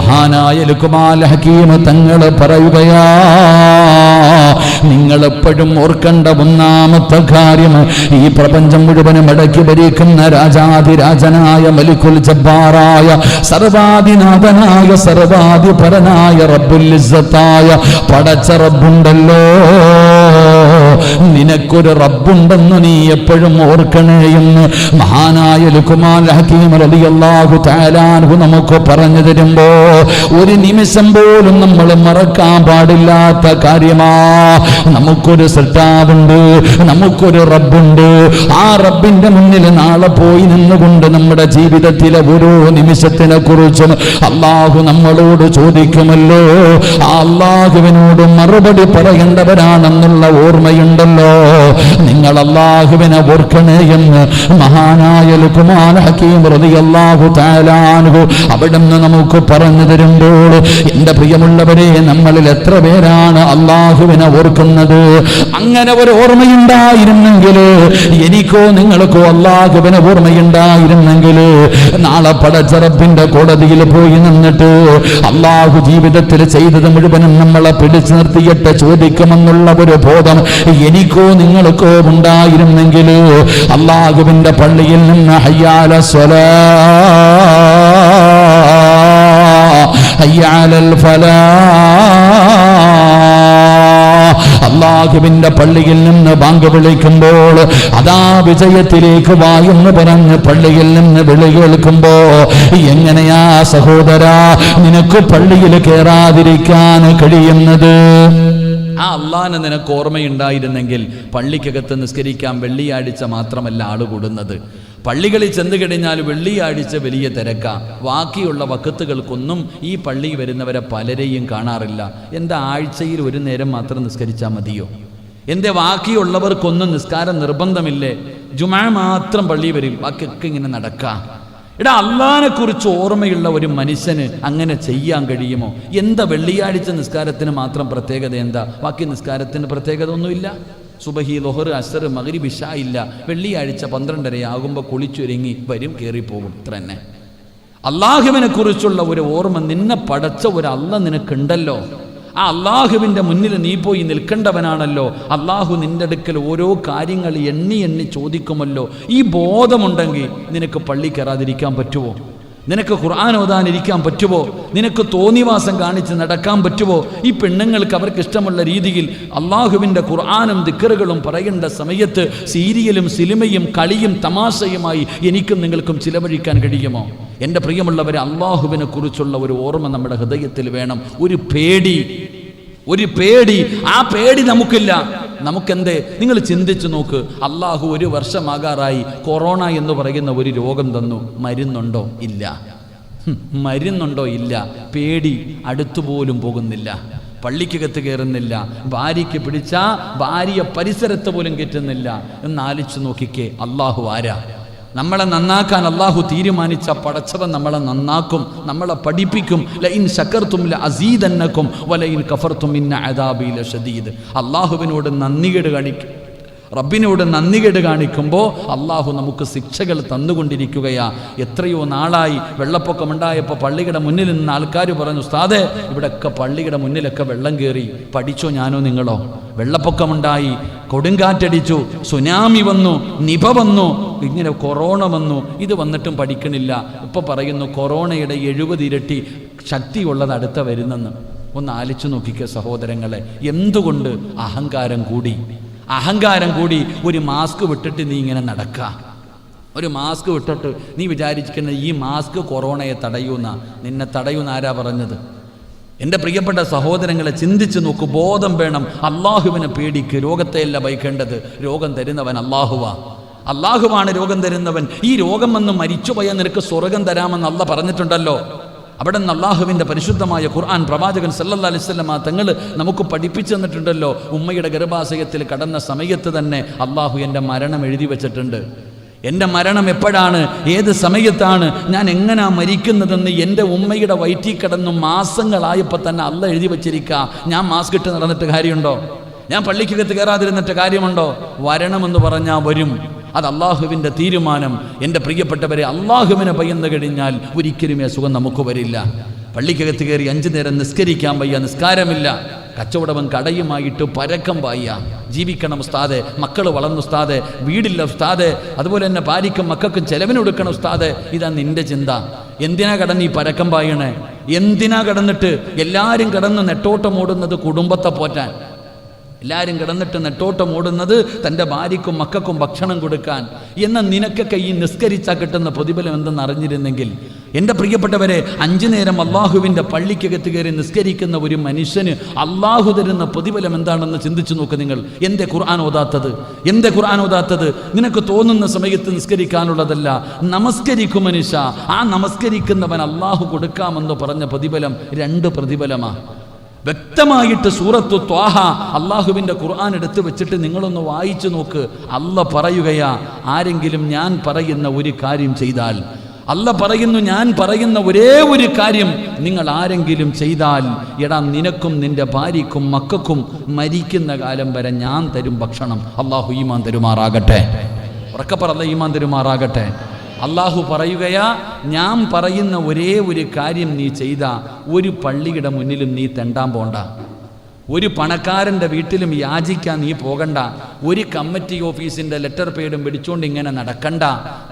മഹാനായ ലുഖ്മാൻ ഹകീം തങ്ങൾ പറയുകയാ, നിങ്ങളെപ്പോഴും ഓർക്കേണ്ട ഒന്നാമത്തെ കാര്യം, ഈ പ്രപഞ്ചം മുഴുവനും അടക്കി ഭരിക്കുന്ന രാജാധിരാജനായ മലിക്കുൽ ജബ്ബാറായ സർവാധിനാഥനായ സർവാധിപരനായ റബ്ബുൽ ഇസ്സത്തായ പടച്ച റബ്ബുണ്ടല്ലോ, നിനക്കൊരു റബ്ബുണ്ടെന്ന് നീ എപ്പോഴും ഓർക്കണേ എന്ന് മഹാനായ ലുഖ്മാൻ ഹകീം റളിയല്ലാഹു തആല അൻഹു നമുക്ക് പറഞ്ഞു തരുമ്പോ ഒരു നിമിഷം പോലും നമ്മൾ മറക്കാൻ പാടില്ലാത്ത കാര്യമാ. നമുക്കൊരു സൃഷ്ടാവുണ്ട്, നമുക്കൊരു റബ്ബുണ്ട്. ആ റബ്ബിന്റെ മുന്നിൽ നാളെ പോയി നിന്നുകൊണ്ട് നമ്മുടെ ജീവിതത്തിലെ ഓരോ നിമിഷത്തിനെ കുറിച്ചും അള്ളാഹു നമ്മളോട് ചോദിക്കുമല്ലോ. ആ അള്ളാഹുവിനോട് മറുപടി പറയേണ്ടവരാണെന്നുള്ള ഓർമ്മയുണ്ടല്ലോ. നിങ്ങൾ അള്ളാഹുവിനെ ഓർക്കണേ എന്ന് മഹാനായ ലുഖ്മാൻ ഹകീം റളിയല്ലാഹു തആല അൻഹു അവിടുന്ന് നമുക്ക് പറഞ്ഞു തരുമ്പോൾ, എന്റെ പ്രിയമുള്ളവരെ, നമ്മളിൽ എത്ര പേരാണ് അള്ളാഹുവിനെ ഓർക്കുന്നത്? അങ്ങനെ ഒരു ഓർമ്മയുണ്ടായിരുന്നെങ്കിൽ, എനിക്കോ നിങ്ങൾക്കോ അള്ളാഹുവിനെ ഓർമ്മയുണ്ടായിരുന്നെങ്കിൽ, നാളെ പടച്ച റബ്ബിന്റെ കോടതിയിൽ പോയി നിന്നിട്ട് അള്ളാഹു ജീവിതത്തിൽ ചെയ്തത് മുഴുവനും നമ്മളെ പിടിച്ചു നിർത്തിയിട്ട് ചോദിക്കുമെന്നുള്ള ഒരു ബോധം എനിക്കോ നിങ്ങൾക്കോ ഉണ്ടായിരുന്നെങ്കിൽ, അള്ളാഹുവിന്റെ പള്ളിയിൽ നിന്ന് ഹയ്യാല സ്വലാ ഹയ്യാലൽ ഫലാഹ്, അള്ളാഹുവിന്റെ പള്ളിയിൽ നിന്ന് ബാങ്ക് വിളിക്കുമ്പോൾ അതാ വിജയത്തിലേക്ക് വായെന്ന് പറഞ്ഞ് പള്ളിയിൽ നിന്ന് വിളി കേൾക്കുമ്പോ എങ്ങനെയാ സഹോദരാ നിനക്ക് പള്ളിയിൽ കയറാതിരിക്കാൻ കഴിയുന്നത്? ആ അള്ളാനെ നിനക്ക് ഓർമ്മയുണ്ടായിരുന്നെങ്കിൽ പള്ളിക്കകത്ത് നിസ്കരിക്കാൻ വെള്ളിയാഴ്ച മാത്രമല്ല ആള് കൂടുന്നത്. പള്ളികളിൽ ചെന്ന് കഴിഞ്ഞാൽ വെള്ളിയാഴ്ച വലിയ തിരക്കാ. ബാക്കിയുള്ള വക്കത്തുകൾക്കൊന്നും ഈ പള്ളി വരുന്നവരെ പലരെയും കാണാറില്ല. എന്താ ആഴ്ചയിൽ ഒരു നേരം മാത്രം നിസ്കരിച്ചാൽ മതിയോ? എന്തേ ബാക്കിയുള്ളവർക്കൊന്നും നിസ്കാരം നിർബന്ധമില്ലേ? ജുമാ മാത്രം പള്ളി വരും, ബാക്കിയൊക്കെ ഇങ്ങനെ നടക്കാം. എടാ, അള്ളാനെ കുറിച്ച് ഓർമ്മയുള്ള ഒരു മനുഷ്യന് അങ്ങനെ ചെയ്യാൻ കഴിയുമോ? എന്താ വെള്ളിയാഴ്ച നിസ്കാരത്തിന് മാത്രം പ്രത്യേകത? എന്താ ബാക്കി നിസ്കാരത്തിന് പ്രത്യേകത ഒന്നുമില്ല? സുബഹി, ളുഹർ, അസ്ർ, മഗ്രിബ്, ഇശാ ഇല്ല. വെള്ളിയാഴ്ച 12:30 ആകുമ്പോൾ കുളിച്ചൊരുങ്ങി വരും, കയറിപ്പോകും. ഇത്ര തന്നെ. അള്ളാഹുവിനെ കുറിച്ചുള്ള ഒരു ഓർമ്മ, നിന്നെ പടച്ച ഒരു അള്ള നിനക്കുണ്ടല്ലോ. ആ അള്ളാഹുവിൻ്റെ മുന്നിൽ നീ പോയി നിൽക്കേണ്ടവനാണല്ലോ. അള്ളാഹു നിന്റെ അടുക്കൽ ഓരോ കാര്യങ്ങൾ എണ്ണി എണ്ണി ചോദിക്കുമല്ലോ. ഈ ബോധമുണ്ടെങ്കിൽ നിനക്ക് പള്ളി കയറാതിരിക്കാൻ പറ്റുമോ? നിനക്ക് ഖുർആൻ ഓതാനിരിക്കാൻ പറ്റുമോ? നിനക്ക് തോന്നിവാസം കാണിച്ച് നടക്കാൻ പറ്റുമോ? ഈ പെണ്ണുങ്ങൾക്ക് അവർക്ക് ഇഷ്ടമുള്ള രീതിയിൽ അള്ളാഹുവിൻ്റെ ഖുർആനും ദിക്റുകളും പറയേണ്ട സമയത്ത് സീരിയലും സിനിമയും കളിയും തമാശയുമായി എനിക്കും നിങ്ങൾക്കും ചിലവഴിക്കാൻ കഴിയുമോ? എൻ്റെ പ്രിയമുള്ളവരെ, അള്ളാഹുവിനെ കുറിച്ചുള്ള ഒരു ഓർമ്മ നമ്മുടെ ഹൃദയത്തിൽ വേണം. ഒരു പേടി. ആ പേടി നമുക്കില്ല. നമുക്കെന്തേ? നിങ്ങൾ ചിന്തിച്ചു നോക്ക്. അള്ളാഹു 1 വർഷമാകാറായി കൊറോണ എന്ന് പറയുന്ന ഒരു രോഗം തന്നു. മരുന്നുണ്ടോ? ഇല്ല. മരുന്നുണ്ടോ? ഇല്ല. പേടി. അടുത്തുപോലും പോകുന്നില്ല, പള്ളിക്കകത്ത് കയറുന്നില്ല, ഭാര്യയ്ക്ക് പിടിച്ചാ ഭാര്യ പരിസരത്ത് പോലും കയറ്റുന്നില്ല. എന്നാലിച്ചു നോക്കിക്കേ, അള്ളാഹു ആരാ? നമ്മളെ നന്നാക്കാൻ അള്ളാഹു തീരുമാനിച്ച പടച്ചവൻ നമ്മളെ നന്നാക്കും, നമ്മളെ പഠിപ്പിക്കും. ലഇൻ ശകർതും ലഅസീദന്നകും വലഇൻ കഫർതും ഇന്ന അദാബി ലശദീദ്. അള്ളാഹുവിനോട് നന്ദികേട് കാണിക്കും, റബ്ബിനോട് നന്ദികേട് കാണിക്കുമ്പോൾ അള്ളാഹു നമുക്ക് ശിക്ഷകൾ തന്നുകൊണ്ടിരിക്കുകയാ. എത്രയോ നാളായി വെള്ളപ്പൊക്കമുണ്ടായപ്പോൾ പള്ളിയുടെ മുന്നിൽ നിന്ന് ആൾക്കാർ പറഞ്ഞു, ഉസ്താദേ ഇവിടെയൊക്കെ പള്ളിയുടെ മുന്നിലൊക്കെ വെള്ളം കയറി. പഠിച്ചോ ഞാനോ നിങ്ങളോ? വെള്ളപ്പൊക്കമുണ്ടായി, കൊടുങ്കാറ്റടിച്ചു, സുനാമി വന്നു, നിപ വന്നു, ഇങ്ങനെ കൊറോണ വന്നു. ഇത് വന്നിട്ടും പഠിക്കണില്ല. ഇപ്പോൾ പറയുന്നു കൊറോണയുടെ 70 ഇരട്ടി ശക്തിയുള്ളത് അടുത്ത വരുന്നെന്ന്. ഒന്ന് ആലിച്ചു നോക്കിക്കുക സഹോദരങ്ങളെ. എന്തുകൊണ്ട്? അഹങ്കാരം കൂടി. ഒരു മാസ്ക് വിട്ടിട്ട് നീ ഇങ്ങനെ നടക്കുക. ഒരു മാസ്ക് വിട്ടിട്ട് നീ വിചാരിക്കുന്നത് ഈ മാസ്ക് കൊറോണയെ തടയൂന്ന. നിന്നെ തടയൂന്ന് ആരാ പറഞ്ഞത്? എൻ്റെ പ്രിയപ്പെട്ട സഹോദരങ്ങളെ, ചിന്തിച്ചു നോക്കൂ. ബോധം വേണം. അള്ളാഹുവിനെ പേടിക്ക്. രോഗത്തെയല്ല ഭയക്കേണ്ടത്. രോഗം തരുന്നവൻ അള്ളാഹുവാണ് രോഗം തരുന്നവൻ. ഈ രോഗം വന്ന് മരിച്ചുപോയാൽ നിനക്ക് സ്വർഗം തരാമെന്ന് അള്ളാഹ് പറഞ്ഞിട്ടുണ്ടല്ലോ. അവിടെ നിന്ന് അള്ളാഹുവിൻ്റെ പരിശുദ്ധമായ ഖുർആൻ പ്രവാചകൻ സല്ലല്ലാഹു അലൈഹി വസല്ലം തങ്ങൾ നമുക്ക് പഠിപ്പിച്ചു തന്നിട്ടുണ്ടല്ലോ. ഉമ്മയുടെ ഗർഭാശയത്തിൽ കടന്ന സമയത്ത് തന്നെ അള്ളാഹു എൻ്റെ മരണം എഴുതി വെച്ചിട്ടുണ്ട്. എൻ്റെ മരണം എപ്പോഴാണ്, ഏത് സമയത്താണ്, ഞാൻ എങ്ങനെയാ മരിക്കുന്നതെന്ന് എൻ്റെ ഉമ്മയുടെ വയറ്റിൽ കിടന്നു മാസങ്ങളായപ്പോൾ തന്നെ അള്ളാഹ് എഴുതി വച്ചിരിക്കുക. ഞാൻ മാസ്ക് ഇട്ട് നടന്നിട്ട് കാര്യമുണ്ടോ? ഞാൻ പള്ളിക്കകത്ത് കയറാതിരുന്നിട്ട് കാര്യമുണ്ടോ? വരണമെന്ന് പറഞ്ഞാൽ വരും. അത് അള്ളാഹുവിൻ്റെ തീരുമാനം. എൻ്റെ പ്രിയപ്പെട്ടവരെ, അള്ളാഹുവിനെ ഭയന്ന് കഴിഞ്ഞാൽ ഒരിക്കലും സുഖം നമുക്ക് വരില്ല. പള്ളിക്കകത്ത് കയറി 5 നേരം നിസ്കരിക്കാൻ വയ്യ, നിസ്കാരമില്ല. കച്ചവടവൻ കടയുമായിട്ട് പരക്കം പായ്യ. ജീവിക്കണം ഉസ്താദെ, മക്കൾ വളർന്നു ഉസ്താദെ, വീടില്ല ഉസ്താദെ, അതുപോലെ തന്നെ ഭാര്യയ്ക്കും മക്കൾക്കും ചെലവിന് കൊടുക്കണം ഉസ്താദെ. ഇതാ നിന്റെ ചിന്ത. എന്തിനാ കടന്ന് ഈ പരക്കം പായണേ? എന്തിനാ കടന്നിട്ട് എല്ലാവരും കടന്ന് നെട്ടോട്ടം ഓടുന്നത് കുടുംബത്തെ പോറ്റാൻ? എല്ലാവരും കിടന്നിട്ട് നെട്ടോട്ടം ഓടുന്നത് തൻ്റെ ഭാര്യയ്ക്കും മക്കൾക്കും ഭക്ഷണം കൊടുക്കാൻ. എന്നാൽ നിനക്കൊക്കെ ഈ നിസ്കരിച്ചാൽ കിട്ടുന്ന പ്രതിഫലം എന്തെന്ന് അറിഞ്ഞിരുന്നെങ്കിൽ, എൻ്റെ പ്രിയപ്പെട്ടവരെ, 5 നേരം അള്ളാഹുവിൻ്റെ പള്ളിക്കകത്ത് കയറി നിസ്കരിക്കുന്ന ഒരു മനുഷ്യന് അള്ളാഹു തരുന്ന പ്രതിഫലം എന്താണെന്ന് ചിന്തിച്ചു നോക്ക് നിങ്ങൾ. എന്തേ ഖുർആൻ ഓതാത്തത്? നിനക്ക് തോന്നുന്ന സമയത്ത് നിസ്കരിക്കാനുള്ളതല്ല. നമസ്കരിക്കും മനുഷ്യ, ആ നമസ്കരിക്കുന്നവൻ അള്ളാഹു കൊടുക്കാമെന്ന് പറഞ്ഞ പ്രതിഫലം 2 പ്രതിഫലമാണ്. വ്യക്തമായിട്ട് സൂറത്തു ത്വാഹ അള്ളാഹുവിൻ്റെ ഖുർആൻ എടുത്തു വെച്ചിട്ട് നിങ്ങളൊന്ന് വായിച്ചു നോക്ക്. അല്ല പറയുകയാ, ആരെങ്കിലും ഞാൻ പറയുന്ന ഒരു കാര്യം ചെയ്താൽ, അല്ല പറയുന്നു, ഞാൻ പറയുന്ന ഒരേ ഒരു കാര്യം നിങ്ങൾ ആരെങ്കിലും ചെയ്താൽ, എടാ നിനക്കും നിന്റെ ഭാര്യയ്ക്കും മക്കൾക്കും മരിക്കുന്ന കാലം വരെ ഞാൻ തരും ഭക്ഷണം. അള്ളാഹു ഈമാൻ തരുമാറാകട്ടെ. ഉറക്കപ്പറല്ല, ഈമാൻ തരുമാറാകട്ടെ. അള്ളാഹു പറയുകയാ, ഞാൻ പറയുന്ന ഒരേ ഒരു കാര്യം നീ ചെയ്ത, ഒരു പള്ളിയുടെ മുന്നിലും നീ തെണ്ടാൻ പോണ്ട, ഒരു പണക്കാരൻ്റെ വീട്ടിലും യാചിക്കാൻ നീ പോകണ്ട, ഒരു കമ്മിറ്റി ഓഫീസിൻ്റെ ലെറ്റർ പേഡും പിടിച്ചുകൊണ്ട് ഇങ്ങനെ നടക്കണ്ട.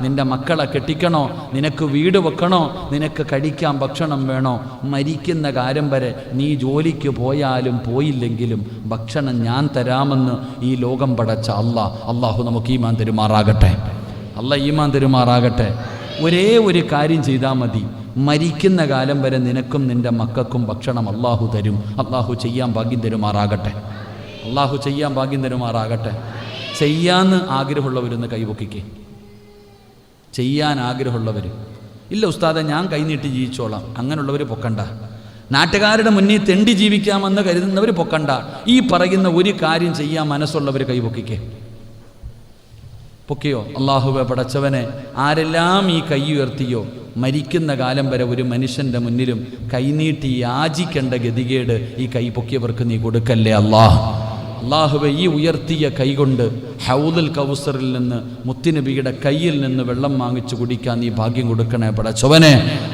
നിന്റെ മക്കളെ കെട്ടിക്കണോ, നിനക്ക് വീട് വെക്കണോ, നിനക്ക് കഴിക്കാൻ ഭക്ഷണം വേണോ, മരിക്കുന്ന കാലം വരെ നീ ജോലിക്ക് പോയാലും പോയില്ലെങ്കിലും ഭക്ഷണം ഞാൻ തരാമെന്ന് ഈ ലോകം പടച്ച അള്ളാഹു നമുക്ക് ഈമാൻ തരുമാറാകട്ടെ. ഈമാൻ തരുമാറാകട്ടെ. ഒരേ ഒരു കാര്യം ചെയ്താൽ മതി, മരിക്കുന്ന കാലം വരെ നിനക്കും നിൻ്റെ മക്കൾക്കും ഭക്ഷണം അള്ളാഹു തരും. അള്ളാഹു ചെയ്യാൻ ഭാഗ്യം തരുമാറാകട്ടെ. ചെയ്യാന്ന് ആഗ്രഹമുള്ളവരൊന്ന് കൈപൊക്കിക്കേ. ചെയ്യാൻ ആഗ്രഹമുള്ളവർ. ഇല്ല ഉസ്താദെ ഞാൻ കൈനീട്ടി ജീവിച്ചോളാം, അങ്ങനെയുള്ളവർ പൊക്കണ്ട. നാട്ടുകാരുടെ മുന്നിൽ തെണ്ടി ജീവിക്കാമെന്ന് കരുതുന്നവർ പൊക്കണ്ട. ഈ പറയുന്ന ഒരു കാര്യം ചെയ്യാൻ മനസ്സുള്ളവർ കൈപൊക്കിക്കേ. പൊക്കിയോ? അള്ളാഹുവെ പടച്ചവനെ, ആരെല്ലാം ഈ കൈ ഉയർത്തിയോ, മരിക്കുന്ന കാലം വരെ ഒരു മനുഷ്യൻ്റെ മുന്നിലും കൈനീട്ടി യാചിക്കേണ്ട ഗതികേട് ഈ കൈ പൊക്കിയവർക്ക് നീ കൊടുക്കല്ലേ അള്ളാഹുവെ. ഈ ഉയർത്തിയ കൈകൊണ്ട് ഹൗദുൽ കൗസറിൽ നിന്ന് മുത്തുനബിയുടെ കയ്യിൽ നിന്ന് വെള്ളം വാങ്ങിച്ചു കുടിക്കാൻ നീ ഭാഗ്യം കൊടുക്കണേ പടച്ചവനെ.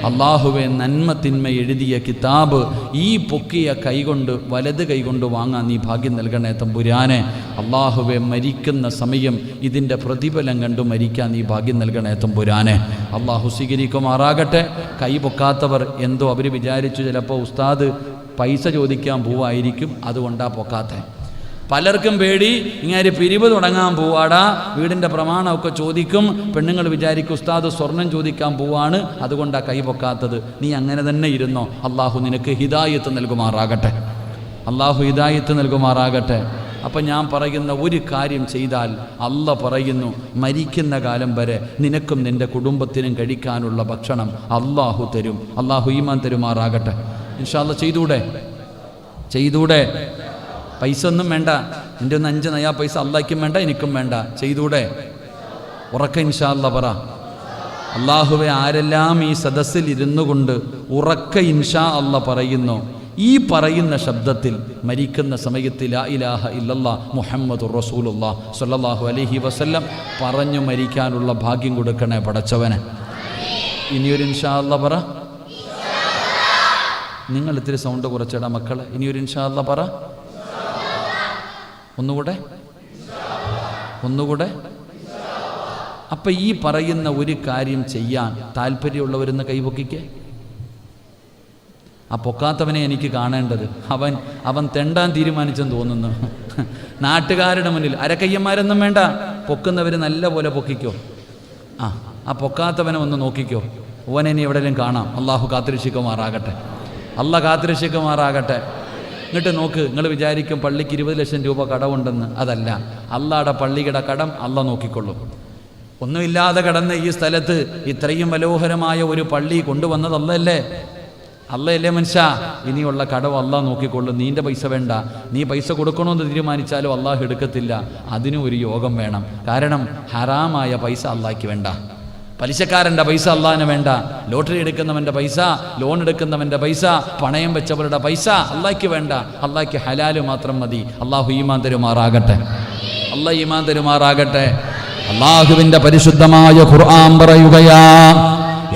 അള്ളാഹുവെ, നന്മ തിന്മ എഴുതിയ കിതാബ് ഈ പൊക്കിയ കൈകൊണ്ട്, വലത് കൈകൊണ്ട് വാങ്ങാൻ നീ ഭാഗ്യം നൽകണേ തമ്പുരാനെ. അള്ളാഹുവെ, മരിക്കുന്ന സമയം ഇതിൻ്റെ പ്രതിഫലം കണ്ടു മരിക്കാൻ നീ ഭാഗ്യം നൽകണേ തമ്പുരാനെ. അള്ളാഹു സ്വീകരിക്കുമാറാകട്ടെ. കൈ പൊക്കാത്തവർ എന്തോ അവർ വിചാരിച്ചു, ചിലപ്പോൾ ഉസ്താദ് പൈസ ചോദിക്കാൻ പോവായിരിക്കും, അതുകൊണ്ടാണ് പൊക്കാത്ത. പലർക്കും പേടി, ഇങ്ങനെ പിരിവ് തുടങ്ങാൻ പോവാടാ, വീടിൻ്റെ പ്രമാണമൊക്കെ ചോദിക്കും. പെണ്ണുങ്ങൾ വിചാരിക്കും ഉസ്താദ് സ്വർണം ചോദിക്കാൻ പോവാണ്, അതുകൊണ്ടാണ് കൈ പൊക്കാത്തത്. നീ അങ്ങനെ തന്നെ ഇരുന്നോ. അള്ളാഹു നിനക്ക് ഹിദായത്ത് നൽകുമാറാകട്ടെ. അപ്പം ഞാൻ പറയുന്ന ഒരു കാര്യം ചെയ്താൽ അല്ല പറയുന്നു, മരിക്കുന്ന കാലം വരെ നിനക്കും നിൻ്റെ കുടുംബത്തിനും കഴിക്കാനുള്ള ഭക്ഷണം അള്ളാഹു തരും. അള്ളാഹു ഈമാൻ തരുമാറാകട്ടെ. ഇൻഷാ അല്ലാ ചെയ്തൂടെ? പൈസ ഒന്നും വേണ്ട, എൻ്റെ ഒന്ന് 5 നയാ പൈസ അള്ളാഹ്ക്കും വേണ്ട, എനിക്കും വേണ്ട. ചെയ്തൂടെ? ഉറക്ക ഇൻഷാ അല്ലാ പറ. അള്ളാഹുവെ, ആരെല്ലാം ഈ സദസ്സിൽ ഇരുന്നു കൊണ്ട് ഉറക്ക ഇൻഷാ അല്ലാ പറയുന്നു, ഈ പറയുന്ന ശബ്ദത്തിൽ മരിക്കുന്ന സമയത്ത് ലാ ഇലാഹ ഇല്ലല്ലാഹ് മുഹമ്മദുർ റസൂലുള്ളാഹ് സ്വല്ലല്ലാഹു അലൈഹി വസല്ലം പറഞ്ഞു മരിക്കാനുള്ള ഭാഗ്യം കൊടുക്കണേ പടച്ചവനെ. ഇനിയൊരു ഇൻഷാ അല്ലാ പറ. നിങ്ങൾ ഇത്തിരി സൗണ്ട് കുറച്ചിടാ മക്കളെ. ഇനിയൊരു ഇൻഷാ അല്ലാ പറ. ഒന്നുകൂടെ. അപ്പൊ ഈ പറയുന്ന ഒരു കാര്യം ചെയ്യാൻ താല്പര്യമുള്ളവരെന്ന് കൈപൊക്കിക്കേ. ആ പൊക്കാത്തവനെ എനിക്ക് കാണേണ്ടത്. അവൻ തെണ്ടാൻ തീരുമാനിച്ചെന്ന് തോന്നുന്നു. നാട്ടുകാരുടെ മുന്നിൽ അരക്കയ്യന്മാരൊന്നും വേണ്ട, പൊക്കുന്നവർ നല്ല പോലെ പൊക്കിക്കോ. ആ പൊക്കാത്തവനെ ഒന്ന് നോക്കിക്കോ. ഓനെ ഇനി എവിടെയെങ്കിലും കാണാം. അള്ളാഹു കാത്തിരക്ഷിക്കുമാറാകട്ടെ. എന്നിട്ട് നോക്ക്. നിങ്ങൾ വിചാരിക്കും പള്ളിക്ക് 20 ലക്ഷം രൂപ കടമുണ്ടെന്ന്. അതല്ല, അള്ളാടെ പള്ളിയുടെ കടം അല്ല നോക്കിക്കൊള്ളും. ഒന്നുമില്ലാതെ കടന്ന് ഈ സ്ഥലത്ത് ഇത്രയും മനോഹരമായ ഒരു പള്ളി കൊണ്ടുവന്നത് അല്ലയല്ലേ മനുഷ്യ. ഇനിയുള്ള കടം അള്ളാഹ് നോക്കിക്കൊള്ളും. നീൻ്റെ പൈസ വേണ്ട. നീ പൈസ കൊടുക്കണമെന്ന് തീരുമാനിച്ചാലും അള്ളാഹു എടുക്കത്തില്ല. അതിനും ഒരു യോഗം വേണം. കാരണം ഹറാമായ പൈസ അള്ളാഹ്ക്ക് വേണ്ട. പലിശക്കാരൻ്റെ പൈസ അള്ളാഹിന് വേണ്ട. ലോട്ടറി എടുക്കുന്നവൻ്റെ പൈസ, ലോൺ എടുക്കുന്നവൻ്റെ പൈസ, പണയം വെച്ചവരുടെ പൈസ അള്ളാഹ്ക്ക് വേണ്ട. അള്ളാഹ്ക്ക് ഹലാല് മാത്രം മതി. അള്ളാഹു ഈമാൻ തരുമാറാകട്ടെ. അള്ളാഹുവിൻ്റെ പരിശുദ്ധമായ ഖുർആൻ പറയുകയാ,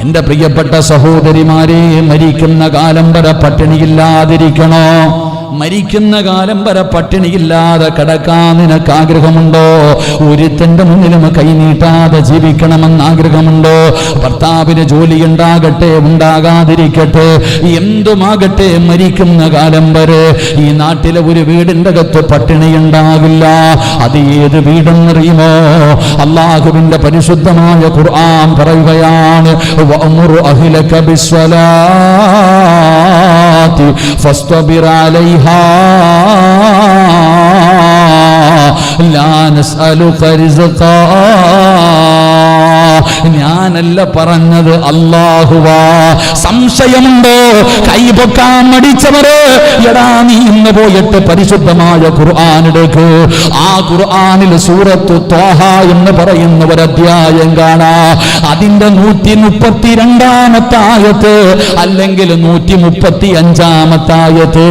എൻ്റെ പ്രിയപ്പെട്ട സഹോദരിമാരെ, മരിക്കുന്ന കാലം വരെ പട്ടിണിയില്ലാതിരിക്കണോ? മരിക്കുന്ന കാലം വരെ പട്ടിണിയില്ലാതെ കിടക്കാൻ നിനക്ക് ആഗ്രഹമുണ്ടോ? ഒരുത്തന്റെ മുന്നിലും കൈനീട്ടാതെ ജീവിക്കണമെന്ന് ആഗ്രഹമുണ്ടോ? ഭർത്താവിന് ജോലി ഉണ്ടാകട്ടെ ഉണ്ടാകാതിരിക്കട്ടെ, എന്തുമാകട്ടെ, മരിക്കുന്ന കാലം വരെ ഈ നാട്ടിലെ ഒരു വീടിന്റെ അകത്ത് പട്ടിണി ഉണ്ടാകില്ല. അത് ഏത് വീടെന്നറിയുമോ? അല്ലാഹുവിന്റെ പരിശുദ്ധമായ ഖുർആൻ പറയുകയാണ്, വഅ്മുറു അഹ്ലക ബിസ്സലാത്തി ഫസ്തബിർ അലൈഹാ ലാ നസ്അലുക റിസ്ഖാ. ഞാനല്ല പറഞ്ഞത്, അല്ലാഹുവാ. സംശയമുണ്ടോ? കൈപൊക്കാൻ മടിച്ചവര്, എടാ നീ ഇന്ന് പോയിട്ട് പരിശുദ്ധമായ ഖുർആൻ എടുക്ക്. ആ ഖുർആനിൽ സൂറത്തു ത്വാഹ എന്ന് പറയുന്ന ഒരു അധ്യായം കാണാം. അതിന്റെ 132-ാമത്തെ ആയത്ത് അല്ലെങ്കിൽ 135-ാമത്തെ ആയത്ത്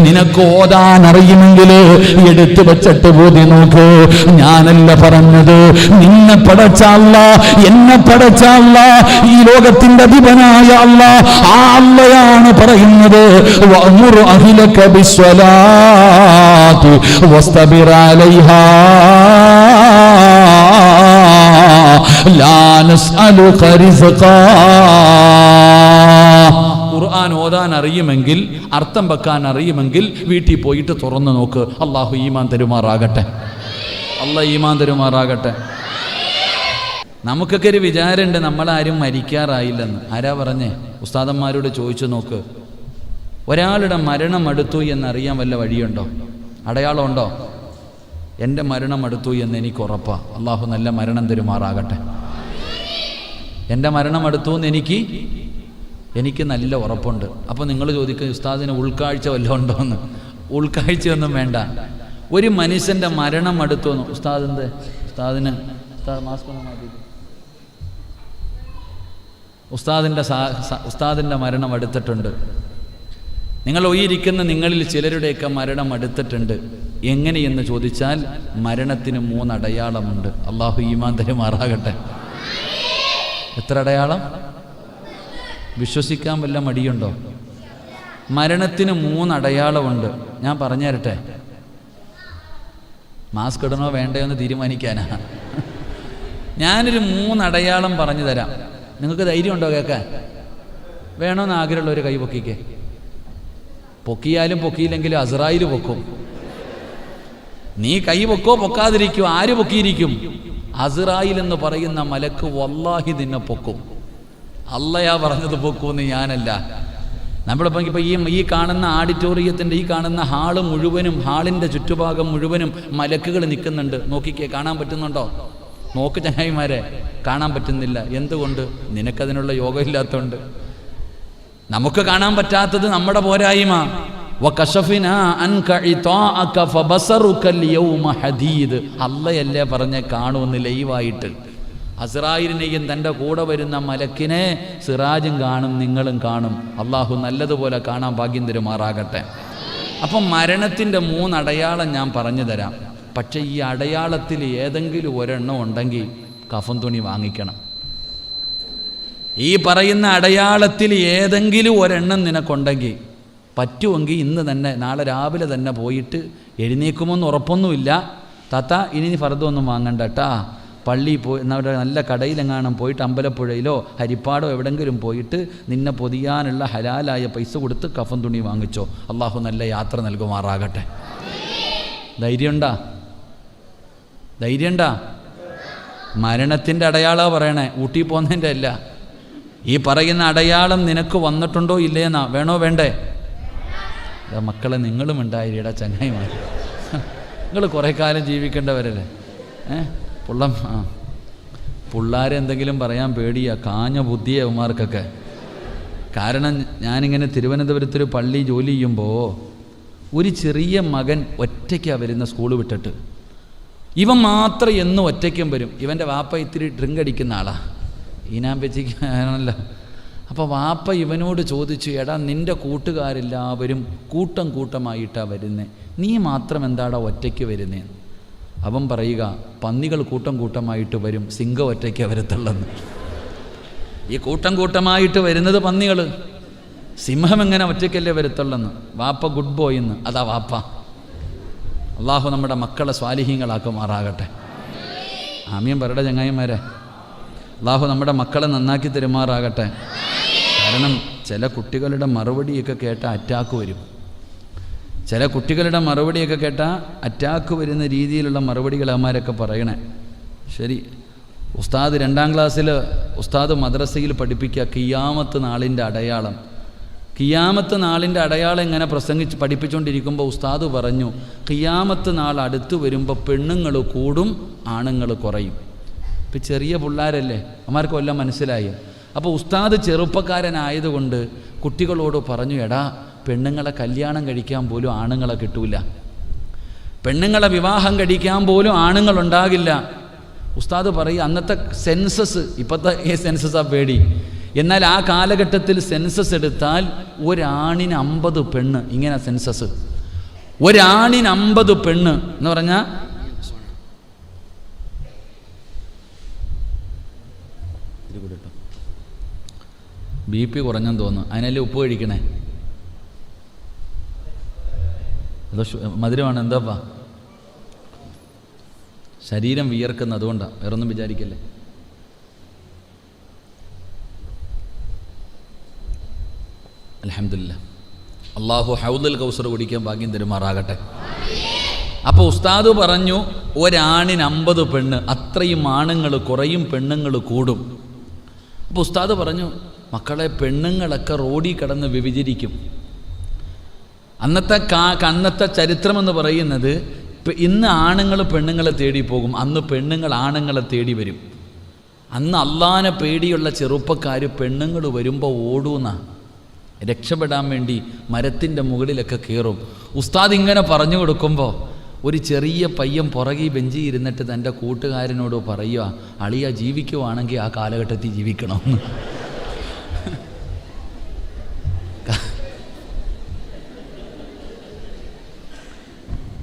നിനക്ക് ഓതാൻ അറിയുമെങ്കിൽ എടുത്തു വെച്ചിട്ട് ഓതി നോക്ക്. ഞാനല്ല പറഞ്ഞത്, നിന്നെ പടച്ച അല്ലാഹ്, എന്നെ പടച്ച അല്ലാഹ്, ഈ ലോകത്തിന്റെ അധിപനായ അല്ലാഹ്, ആ അല്ലാഹയാണ് പറയുന്നത്, വഅ്മുർ അഹ്ലക ബിസ്സലാത്തി വസ്തബിർ അലൈഹാ ലാ നസ്അലുക റിസ്ഖാ. ഖുർആൻ ഓതാൻ അറിയുമെങ്കിൽ, അർത്ഥം വെക്കാൻ അറിയുമെങ്കിൽ വീട്ടിൽ പോയിട്ട് തുറന്നു നോക്ക്. അല്ലാഹു ഈമാൻ തരുമാറാകട്ടെ. അല്ലാഹ് ഈമാൻ തരുമാറാകട്ടെ. നമുക്കൊക്കെ ഒരു വിചാരമുണ്ട് നമ്മളാരും മരിക്കാറായില്ലെന്ന്. ആരാ പറഞ്ഞേ? ഉസ്താദന്മാരോട് ചോദിച്ചു നോക്ക്. ഒരാളുടെ മരണം അടുത്തു എന്നറിയാൻ വല്ല വഴിയുണ്ടോ? അടയാളമുണ്ടോ? എൻ്റെ മരണം അടുത്തു എന്ന് എനിക്ക് ഉറപ്പാ. അള്ളാഹു നല്ല മരണം തരുമാറാകട്ടെ. എൻ്റെ മരണം അടുത്തു എന്ന് എനിക്ക് നല്ല ഉറപ്പുണ്ട്. അപ്പോൾ നിങ്ങൾ ചോദിക്കും, ഉസ്താദിന് ഉൾക്കാഴ്ച വല്ലതും ഉണ്ടോ എന്ന്. ഉൾക്കാഴ്ചയൊന്നും വേണ്ട. ഒരു മനുഷ്യൻ്റെ മരണം അടുത്തു എന്ന് ഉസ്താദിൻ്റെ മാസ്ക് ഒന്ന് മാറ്റി. ഉസ്താദിൻ്റെ മരണം അടുത്തിട്ടുണ്ട്. നിങ്ങൾ ഒയിരിക്കുന്ന നിങ്ങളിൽ ചിലരുടെയൊക്കെ മരണം അടുത്തിട്ടുണ്ട്. എങ്ങനെയെന്ന് ചോദിച്ചാൽ മരണത്തിന് 3 അടയാളമുണ്ട്. അള്ളാഹു ഈമാൻ തരുമാറാകട്ടെ. എത്ര അടയാളം? വിശ്വസിക്കാൻ വല്ല മടിയുണ്ടോ? മരണത്തിന് 3 അടയാളമുണ്ട്. ഞാൻ പറഞ്ഞു തരട്ടെ. മാസ്ക് ഇടണോ വേണ്ടയോ എന്ന് തീരുമാനിക്കാനാ. ഞാനൊരു 3 അടയാളം പറഞ്ഞു തരാം. നിങ്ങൾക്ക് ധൈര്യമുണ്ടോ കേൾക്കാൻ? വേണമെന്ന് ആഗ്രഹമുള്ള ഒരു കൈ പൊക്കിക്കേ. പൊക്കിയാലും പൊക്കിയില്ലെങ്കിലും അസ്രായിൽ പൊക്കും. നീ കൈ പൊക്കോ പൊക്കാതിരിക്കോ, ആര് പൊക്കിയിരിക്കും? അസ്രായിൽ എന്ന് പറയുന്ന മലക്ക് വല്ലാഹി നിന്നെ പൊക്കും. അള്ളയാ പറഞ്ഞത് പൊക്കൂന്ന്, ഞാനല്ല. നമ്മളിപ്പോൾ ഈ കാണുന്ന ആഡിറ്റോറിയത്തിൻ്റെ ഈ കാണുന്ന ഹാള് മുഴുവനും, ഹാളിൻ്റെ ചുറ്റുഭാഗം മുഴുവനും മലക്കുകൾ നിൽക്കുന്നുണ്ട്. നോക്കിക്കേ, കാണാൻ പറ്റുന്നുണ്ടോ? നോക്ക് ചങ്ങായിമാരെ, കാണാൻ പറ്റുന്നില്ല. എന്തുകൊണ്ട്? നിനക്കതിനുള്ള യോഗമില്ലാത്തതുകൊണ്ട്. നമുക്ക് കാണാൻ പറ്റാത്തത് നമ്മുടെ പോരായ്മ. അള്ളയല്ലേ പറഞ്ഞ കാണുമെന്ന് ലൈവായിട്ട്. അസ്രായിലിനെയും തൻ്റെ കൂടെ വരുന്ന മലക്കിനെ സിറാജും കാണും, നിങ്ങളും കാണും. അള്ളാഹു നല്ലതുപോലെ കാണാൻ ഭാഗ്യം തരുമാറാകട്ടെ. അപ്പം മരണത്തിൻ്റെ 3 അടയാളം ഞാൻ പറഞ്ഞു തരാം. പക്ഷെ ഈ അടയാളത്തിൽ ഏതെങ്കിലും ഒരെണ്ണം ഉണ്ടെങ്കിൽ കഫൻ തുണി വാങ്ങിക്കണം. ഈ പറയുന്ന അടയാളത്തിൽ ഏതെങ്കിലും ഒരെണ്ണം നിനക്കുണ്ടെങ്കിൽ പറ്റുമെങ്കിൽ ഇന്ന് തന്നെ, നാളെ രാവിലെ തന്നെ പോയിട്ട്, എഴുന്നേക്കുമെന്ന് ഉറപ്പൊന്നുമില്ല താത്ത, ഇനി ഫർദൊന്നും വാങ്ങണ്ട കേട്ടാ, പള്ളിയിൽ പോയി നല്ല കടയിലെങ്ങാനും പോയിട്ട് അമ്പലപ്പുഴയിലോ ഹരിപ്പാടോ എവിടെങ്കിലും പോയിട്ട് നിന്നെ പൊതിയാനുള്ള ഹലാലായ പൈസ കൊടുത്ത് കഫൻ തുണി വാങ്ങിച്ചോ. അള്ളാഹു നല്ല യാത്ര നൽകുമാറാകട്ടെ. ധൈര്യണ്ടാ? മരണത്തിൻ്റെ അടയാളമാണ് പറയണേ, ഊട്ടി പോകുന്നതിൻ്റെ അല്ല. ഈ പറയുന്ന അടയാളം നിനക്ക് വന്നിട്ടുണ്ടോ ഇല്ലേന്നാ? വേണോ വേണ്ടേ? മക്കളെ, നിങ്ങളും ഉണ്ടായില്ലടാ ചങ്ങായിമാർ. നിങ്ങൾ കുറേ കാലം ജീവിക്കേണ്ടവരല്ലേ. പിള്ളേരെ എന്തെങ്കിലും പറയാൻ പേടിയാ, കാഞ്ഞ ബുദ്ധിയവന്മാർക്കൊക്കെ. കാരണം ഞാനിങ്ങനെ തിരുവനന്തപുരത്തൊരു പള്ളി ജോലി ചെയ്യുമ്പോൾ ഒരു ചെറിയ മകൻ ഒറ്റയ്ക്കാണ് വരുന്ന സ്കൂൾ വിട്ടിട്ട്. ഇവൻ മാത്രം എന്നും ഒറ്റയ്ക്കും വരും. ഇവൻ്റെ വാപ്പ ഇത്തിരി ഡ്രിങ്ക് അടിക്കുന്ന ആളാ, ഈനാമ്പച്ചിക്ക് ആണല്ലോ. അപ്പോൾ വാപ്പ ഇവനോട് ചോദിച്ചു, എടാ നിൻ്റെ കൂട്ടുകാരെല്ലാവരും കൂട്ടം കൂട്ടമായിട്ടാണ് വരുന്നത്, നീ മാത്രം എന്താടാ ഒറ്റയ്ക്ക് വരുന്നതെന്ന്. അവൻ പറയുക, പന്നികൾ കൂട്ടം കൂട്ടമായിട്ട് വരും, സിംഹം ഒറ്റയ്ക്ക് വരത്തുള്ളെന്ന്. ഈ കൂട്ടം കൂട്ടമായിട്ട് വരുന്നത് പന്നികൾ. സിംഹം എങ്ങനെ ഒറ്റയ്ക്കല്ലേ വരുത്തുള്ളെന്ന്. വാപ്പ ഗുഡ് ബോയ് എന്ന്, അതാ വാപ്പ. അള്ളാഹു നമ്മുടെ മക്കളെ സ്വാലിഹീങ്ങളാക്കുമാറാകട്ടെ. ആമീൻ പറയുടെ ചങ്ങായിമാരെ. അള്ളാഹു നമ്മുടെ മക്കളെ നന്നാക്കി തരുമാറാകട്ടെ. കാരണം ചില കുട്ടികളുടെ മറുപടിയൊക്കെ കേട്ടാൽ അറ്റാക്ക് വരും. ചില കുട്ടികളുടെ മറുപടിയൊക്കെ കേട്ടാൽ അറ്റാക്ക് വരുന്ന രീതിയിലുള്ള മറുപടികൾ അവന്മാരൊക്കെ പറയണേ. ശരി, ഉസ്താദ് 2ാം ക്ലാസ്സിൽ ഉസ്താദ് മദ്രസയിൽ പഠിപ്പിക്കുക ഖിയാമത്ത് നാളിൻ്റെ അടയാളം. ഖിയാമത്ത് നാളിൻ്റെ അടയാളം ഇങ്ങനെ പഠിപ്പിച്ചുകൊണ്ടിരിക്കുമ്പോൾ ഉസ്താദ് പറഞ്ഞു, ഖിയാമത്ത് നാൾ അടുത്ത് വരുമ്പോൾ പെണ്ണുങ്ങൾ കൂടും, ആണുങ്ങൾ കുറയും. ഇപ്പം ചെറിയ പിള്ളേരല്ലേ, അവന്മാർക്ക് വല്ലതും മനസ്സിലായി. അപ്പോൾ ഉസ്താദ് ചെറുപ്പക്കാരനായതുകൊണ്ട് കുട്ടികളോട് പറഞ്ഞു, എടാ പെണ്ണുങ്ങളെ കല്യാണം കഴിക്കാൻ പോലും ആണുങ്ങളെ കിട്ടൂല, പെണ്ണുങ്ങളെ വിവാഹം കഴിക്കാൻ പോലും ആണുങ്ങളുണ്ടാകില്ല. ഉസ്താദ് പറയും, അന്നത്തെ സെൻസസ്, ഇപ്പോഴത്തെ സെൻസസാ പേടി. എന്നാൽ ആ കാലഘട്ടത്തിൽ സെൻസസ് എടുത്താൽ ഒരാണിന് 50 പെണ്ണ്. ഇങ്ങനെ സെൻസസ്, ഒരാണിന് 50 പെണ്ണ് എന്ന് പറഞ്ഞാൽ BP കുറഞ്ഞെന്ന് തോന്നുന്നു. അതിനല്ലേ ഉപ്പ് കഴിക്കണേ? അതോ മധുരമാണ്? എന്താപ്പാ ശരീരം വിയർക്കുന്നത്, അതുകൊണ്ടാണ്, വേറൊന്നും വിചാരിക്കല്ലേ. അൽഹംദുലില്ലാ, അള്ളാഹു ഹൗദുൽ കൗസർ കുടിക്കാൻ ഭാഗ്യം തരുമാറാകട്ടെ. അപ്പോൾ ഉസ്താദ് പറഞ്ഞു, ഒരാണിന് 50 പെണ്ണ്, അത്രയും ആണുങ്ങൾ കുറയും, പെണ്ണുങ്ങൾ കൂടും. അപ്പോൾ ഉസ്താദ് പറഞ്ഞു, മക്കളെ പെണ്ണുങ്ങളൊക്കെ റോഡിൽ കിടന്ന് വ്യഭിചരിക്കും. അന്നത്തെ ചരിത്രമെന്ന് പറയുന്നത്, ഇന്ന് ആണുങ്ങൾ പെണ്ണുങ്ങളെ തേടി പോകും, അന്ന് പെണ്ണുങ്ങൾ ആണുങ്ങളെ തേടി വരും. അന്ന് അള്ളാനെ പേടിയുള്ള ചെറുപ്പക്കാർ പെണ്ണുങ്ങൾ വരുമ്പോൾ ഓടൂന്നാ, രക്ഷപ്പെടാൻ വേണ്ടി മരത്തിൻ്റെ മുകളിലൊക്കെ കയറും. ഉസ്താദ് ഇങ്ങനെ പറഞ്ഞു കൊടുക്കുമ്പോൾ ഒരു ചെറിയ പയ്യൻ പുറകെ ബെഞ്ചിൽ ഇരുന്നിട്ട് തൻ്റെ കൂട്ടുകാരനോട് പറയുക, അളിയ ജീവിക്കുവാണെങ്കിൽ ആ കാലഘട്ടത്തിൽ ജീവിക്കണമെന്ന്.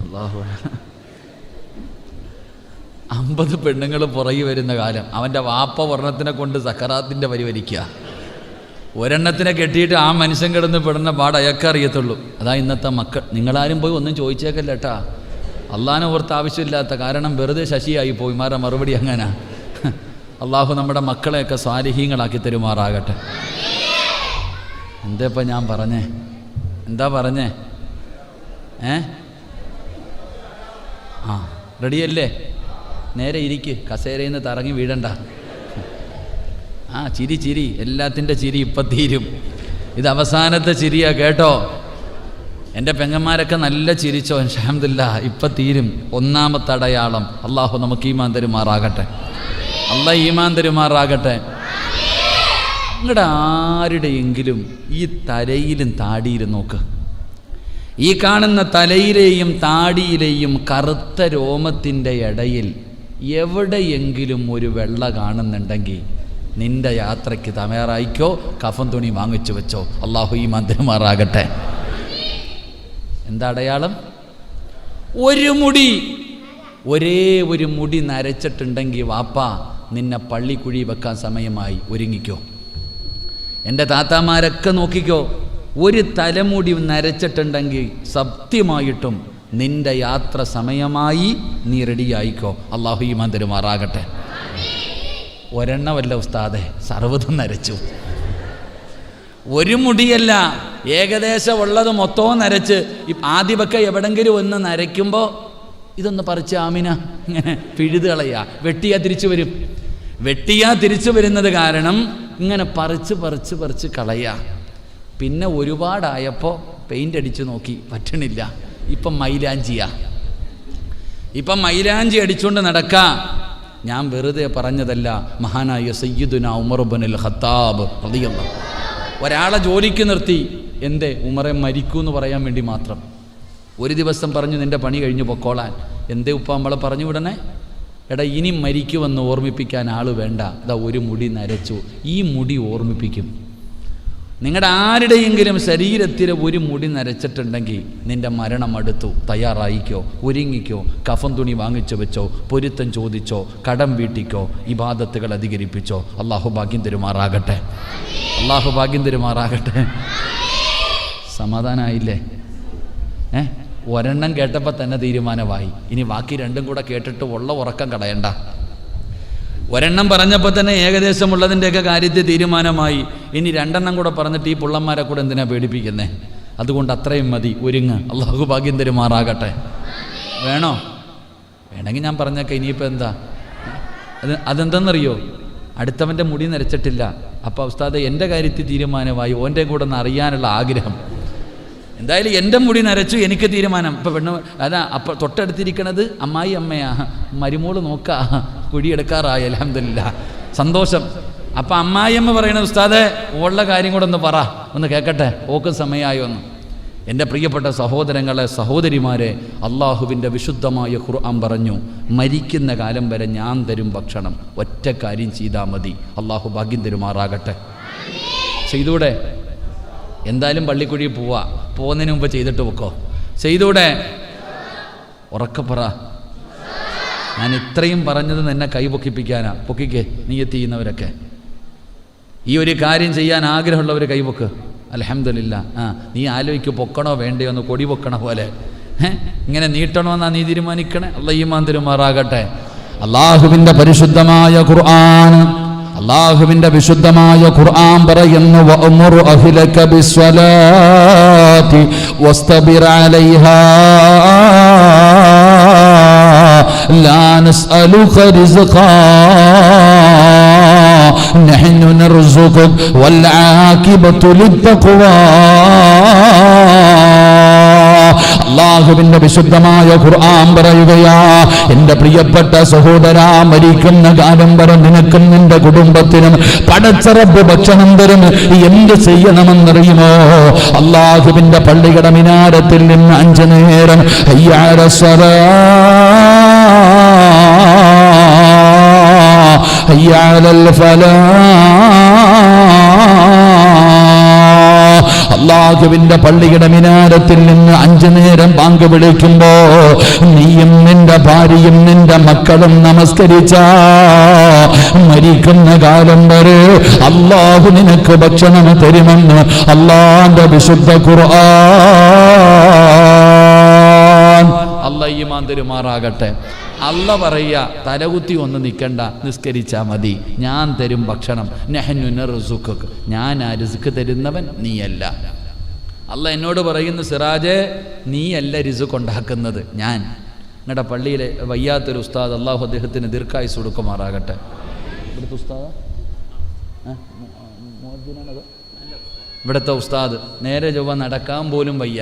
അല്ലാഹു 50 പെണ്ണുങ്ങൾ പുറകെ വരുന്ന കാലം. അവൻ്റെ വാപ്പ ഒരെണ്ണത്തിനെ കൊണ്ട് സക്കറാത്തിൻ്റെ വരി വരിക്കുക. ഒരെണ്ണത്തിനെ കെട്ടിയിട്ട് ആ മനുഷ്യൻ കിടന്ന് പെടുന്ന പാട് അയാൾക്ക് അറിയത്തുള്ളൂ. അതാ ഇന്നത്തെ മക്കൾ. നിങ്ങളാരും പോയി ഒന്നും ചോദിച്ചേക്കല്ല കേട്ടാ, അള്ളാനെ ഓർത്ത് ആവശ്യമില്ലാത്ത. കാരണം വെറുതെ ശശിയായി പോയി. മാറ മറുപടി അങ്ങനെ. അള്ളാഹു നമ്മുടെ മക്കളെയൊക്കെ സ്വാലിഹീങ്ങളാക്കി തരുമാറാകട്ടെ. എന്താ ഞാൻ പറഞ്ഞേ? എന്താ പറഞ്ഞേ? റെഡിയല്ലേ? നേരെ ഇരിക്ക്, കസേരയിൽ നിന്ന് തറങ്ങി വീഴണ്ട. ചിരി, എല്ലാത്തിൻ്റെ ചിരി ഇപ്പം തീരും. ഇത് അവസാനത്തെ ചിരിയാ കേട്ടോ. എൻ്റെ പെങ്ങന്മാരൊക്കെ നല്ല ചിരിച്ചോ, അൽഹംദുലില്ലാഹ്, ഇപ്പം തീരും. 1ാമത്തെ അടയാളം. അള്ളാഹു നമുക്ക് ഈമാൻ തരുമാറാകട്ടെ. അള്ളാഹ് ഈമാൻ തരുമാറാകട്ടെ. നിങ്ങളുടെ ആരുടെയെങ്കിലും ഈ തലയിലും താടിയിലും നോക്ക്. ഈ കാണുന്ന തലയിലെയും താടിയിലെയും കറുത്ത രോമത്തിൻ്റെ ഇടയിൽ എവിടെയെങ്കിലും ഒരു വെള്ള കാണുന്നുണ്ടെങ്കിൽ നിന്റെ യാത്രയ്ക്ക് തയ്യാറായിക്കോ, കഫൻ തുണി വാങ്ങിച്ചു വെച്ചോ. അള്ളാഹു ഈമാൻ തരുമാറാകട്ടെ. എന്താ അടയാളം? ഒരു മുടി, ഒരേ ഒരു മുടി നരച്ചിട്ടുണ്ടെങ്കിൽ വാപ്പാ നിന്നെ പള്ളിക്കുഴി വെക്കാൻ സമയമായി, ഒരുങ്ങിക്കോ. എൻ്റെ താത്താമാരൊക്കെ നോക്കിക്കോ, ഒരു തലമുടി നരച്ചിട്ടുണ്ടെങ്കിൽ സത്യമായിട്ടും നിന്റെ യാത്ര സമയമായി, നീ റെഡിയായിക്കോ. അള്ളാഹു ഈമാൻ തരുമാറാകട്ടെ. ഒരെണ്ണമല്ല ഉസ്താദെ, സർവ്വതും നരച്ചു. ഒരു മുടിയല്ല, ഏകദേശം ഉള്ളത് മൊത്തവും നരച്ച്. ആദ്യമൊക്കെ എവിടെങ്കിലും ഒന്ന് നരയ്ക്കുമ്പോൾ ഇതൊന്ന് പറിച്ച് ആമിന ഇങ്ങനെ പിഴുത് കളയുക. വെട്ടിയാ തിരിച്ചു വരുന്നത് കാരണം ഇങ്ങനെ പറിച്ച് കളയുക. പിന്നെ ഒരുപാടായപ്പോൾ പെയിൻ്റ് അടിച്ച് നോക്കി, പറ്റണില്ല. ഇപ്പം മൈലാഞ്ചി അടിച്ചുകൊണ്ട് നടക്കാം. ഞാൻ വെറുതെ പറഞ്ഞതല്ല. മഹാനായ സയ്യിദുനാ ഉമർ ഇബ്നുൽ ഖത്താബ് റളിയല്ലാഹു ഒരാളെ ജോലിക്ക് നിർത്തി. എന്തേ? ഉമറെ മരിക്കൂന്ന് പറയാൻ വേണ്ടി മാത്രം. ഒരു ദിവസം പറഞ്ഞു, നിൻ്റെ പണി കഴിഞ്ഞ് പൊക്കോളാൻ. എന്തേ ഉപ്പ നമ്മളെ പറഞ്ഞു വിടണേ? എടാ, ഇനി മരിക്കുമെന്ന് ഓർമ്മിപ്പിക്കാൻ ആൾ വേണ്ട. ഇതാ ഒരു മുടി നരച്ചു, ഈ മുടി ഓർമ്മിപ്പിക്കും. നിങ്ങളുടെ ആരുടെയെങ്കിലും ശരീരത്തിൽ ഒരു മുടി നരച്ചിട്ടുണ്ടെങ്കിൽ നിന്റെ മരണം അടുത്തു, തയ്യാറായിക്കോ, ഒരുങ്ങിക്കോ, കഫൻ തുണി വാങ്ങിച്ചു വെച്ചോ, പൊരുത്തം ചോദിച്ചോ, കടം വീട്ടിക്കോ, ഇബാദത്തുകൾ അധികരിപ്പിച്ചോ. അള്ളാഹു ഭാഗ്യം തരുമാറാകട്ടെ, അള്ളാഹു ഭാഗ്യം തരുമാറാകട്ടെ. സമാധാനമായില്ലേ? ഒരെണ്ണം കേട്ടപ്പോൾ തന്നെ തീരുമാനമായി. ഇനി ബാക്കി രണ്ടും കൂടെ കേട്ടിട്ട് ഉള്ള ഉറക്കം കളയണ്ട. ഒരെണ്ണം പറഞ്ഞപ്പോൾ തന്നെ ഏകദേശം ഉള്ളതിൻ്റെയൊക്കെ കാര്യത്തിൽ തീരുമാനമായി. ഇനി രണ്ടെണ്ണം കൂടെ പറഞ്ഞിട്ട് ഈ പുള്ളന്മാരെ കൂടെ എന്തിനാ പേടിപ്പിക്കുന്നേ? അതുകൊണ്ട് അത്രയും മതി, ഒരുങ്ങ്. അള്ളാഹു ഭാഗ്യം തരുമാറാകട്ടെ. വേണോ? വേണമെങ്കിൽ ഞാൻ പറഞ്ഞേക്കാം. ഇനിയിപ്പോൾ എന്താ അതെന്തെന്നറിയോ? അടുത്തവൻ്റെ മുടി നരച്ചിട്ടില്ല. അപ്പോൾ ഉസ്താദെ എൻ്റെ കാര്യത്തിൽ തീരുമാനമായി, ഓൻ്റെ കൂടെ ഒന്ന് അറിയാനുള്ള ആഗ്രഹം. എന്തായാലും എൻ്റെ മുടി നരച്ചു, എനിക്ക് തീരുമാനം. ഇപ്പം പെണ്ണ് അതാ അപ്പം തൊട്ടടുത്തിരിക്കണത് അമ്മായി അമ്മയാ, മരുമോള് നോക്കാ, കുഴിയെടുക്കാറായി. അൽഹംദുലില്ലാ, സന്തോഷം. അപ്പം അമ്മായിയമ്മ പറയണത് ഉസ്താദെ ഉള്ള കാര്യം കൂടെ ഒന്ന് പറ, ഒന്ന് കേൾക്കട്ടെ, ഓക്കും സമയമായോ ഒന്ന്. എൻ്റെ പ്രിയപ്പെട്ട സഹോദരങ്ങളെ, സഹോദരിമാരെ, അള്ളാഹുവിൻ്റെ വിശുദ്ധമായ ഖുർആൻ പറഞ്ഞു, മരിക്കുന്ന കാലം വരെ ഞാൻ തരും ഭക്ഷണം, ഒറ്റ കാര്യം ചെയ്താൽ മതി. അള്ളാഹു ഭാഗ്യം തരുമാറാകട്ടെ. ചെയ്തൂടെ? എന്തായാലും പള്ളിക്കുഴി പോവാ, പോകുന്നതിന് മുമ്പ് ചെയ്തിട്ട് വെക്കോ. ചെയ്തൂടെ? ഉറക്കപ്പറ. ഞാൻ ഇത്രയും പറഞ്ഞത് എന്നെ കൈ പൊക്കിപ്പിക്കാനാ. പൊക്കിക്കേ നീയത്ത് ചെയ്യുന്നവരൊക്കെ. ഈ ഒരു കാര്യം ചെയ്യാൻ ആഗ്രഹമുള്ളവർ കൈപൊക്ക്. അൽഹംദുലില്ലാ. നീ ആലോചിക്കും പൊക്കണോ വേണ്ടയോ എന്ന്, കൊടി പൊക്കണ പോലെ. ഇങ്ങനെ നീട്ടണമെന്നാ നീ തീരുമാനിക്കണേ. അല്ലാഹു ഈമാൻ തരുമാറാകട്ടെ. അള്ളാഹുവിൻ്റെ പരിശുദ്ധമായ ഖുർആൻ, അള്ളാഹുവിൻ്റെ വിശുദ്ധമായ ഖുർആൻ പറയുന്നു, വഅ്മുർ അഹ്ലക ബിസ്സലാത്തി വസ്തബിർ അലൈഹാ ലാ നസ്അലുക റിസ്ഖാ നഹ്നു നർസുഖുക വൽ ആഖിബതു ലിത്തഖ്വാ. അള്ളാഹുവിൻ്റെ വിശുദ്ധമായ ഖുർആൻ പറയുകയാ, എൻ്റെ പ്രിയപ്പെട്ട സഹോദരാ, മരിക്കുന്ന കാലം വരെ നിനക്കും നിന്റെ കുടുംബത്തിനും പടച്ചറബ് ഭക്ഷണം തരും. എന്ത് ചെയ്യണമെന്നറിയുമോ? അള്ളാഹുവിൻ്റെ പള്ളിയുടെ മിനാരത്തിൽ നിന്ന് 5 നേരം ഹയ്യ അലസ്സലാ ഹയ്യ അലൽ ഫലാഹ്, അള്ളാഹുവിൻ്റെ പള്ളിയുടെ മിനാരത്തിൽ നിന്ന് 5 നേരം ബാങ്ക് വിളിക്കുമ്പോ നീയും നിന്റെ ഭാര്യയും നിന്റെ മക്കളും നമസ്കരിച്ച മരിക്കുന്ന കാലം വരെ അള്ളാഹു നിനക്ക് ഭക്ഷണം തരുമെന്ന് അള്ളാന്റെ വിശുദ്ധ ഖുർആൻ. അല്ലാഹു ഈമാൻ തരുമാറാകട്ടെ. അല്ല പറയുക, തലകുത്തി ഒന്ന് നിൽക്കണ്ട, നിസ്കരിച്ചാൽ മതി, ഞാൻ തരും ഭക്ഷണം. നഹ്നു നർസുഖുക, ഞാൻ ആ റിസ്ക് തരുന്നവൻ, നീയല്ല. അല്ല എന്നോട് പറയുന്നു, സിറാജെ നീയല്ല റിസ്ക് ഉണ്ടാക്കുന്നത്, ഞാൻ. നിങ്ങളുടെ പള്ളിയിലെ വയ്യാത്തൊരു ഉസ്താദ്, അള്ളാഹു അദ്ദേഹത്തിന് ദീർഘായുസ്സ് കൊടുക്കുമാറാകട്ടെ. ഇവിടുത്തെ ഉസ്താദ്, ഇവിടുത്തെ ഉസ്താദ് നേരെ ചൊവ്വ നടക്കാൻ പോലും വയ്യ,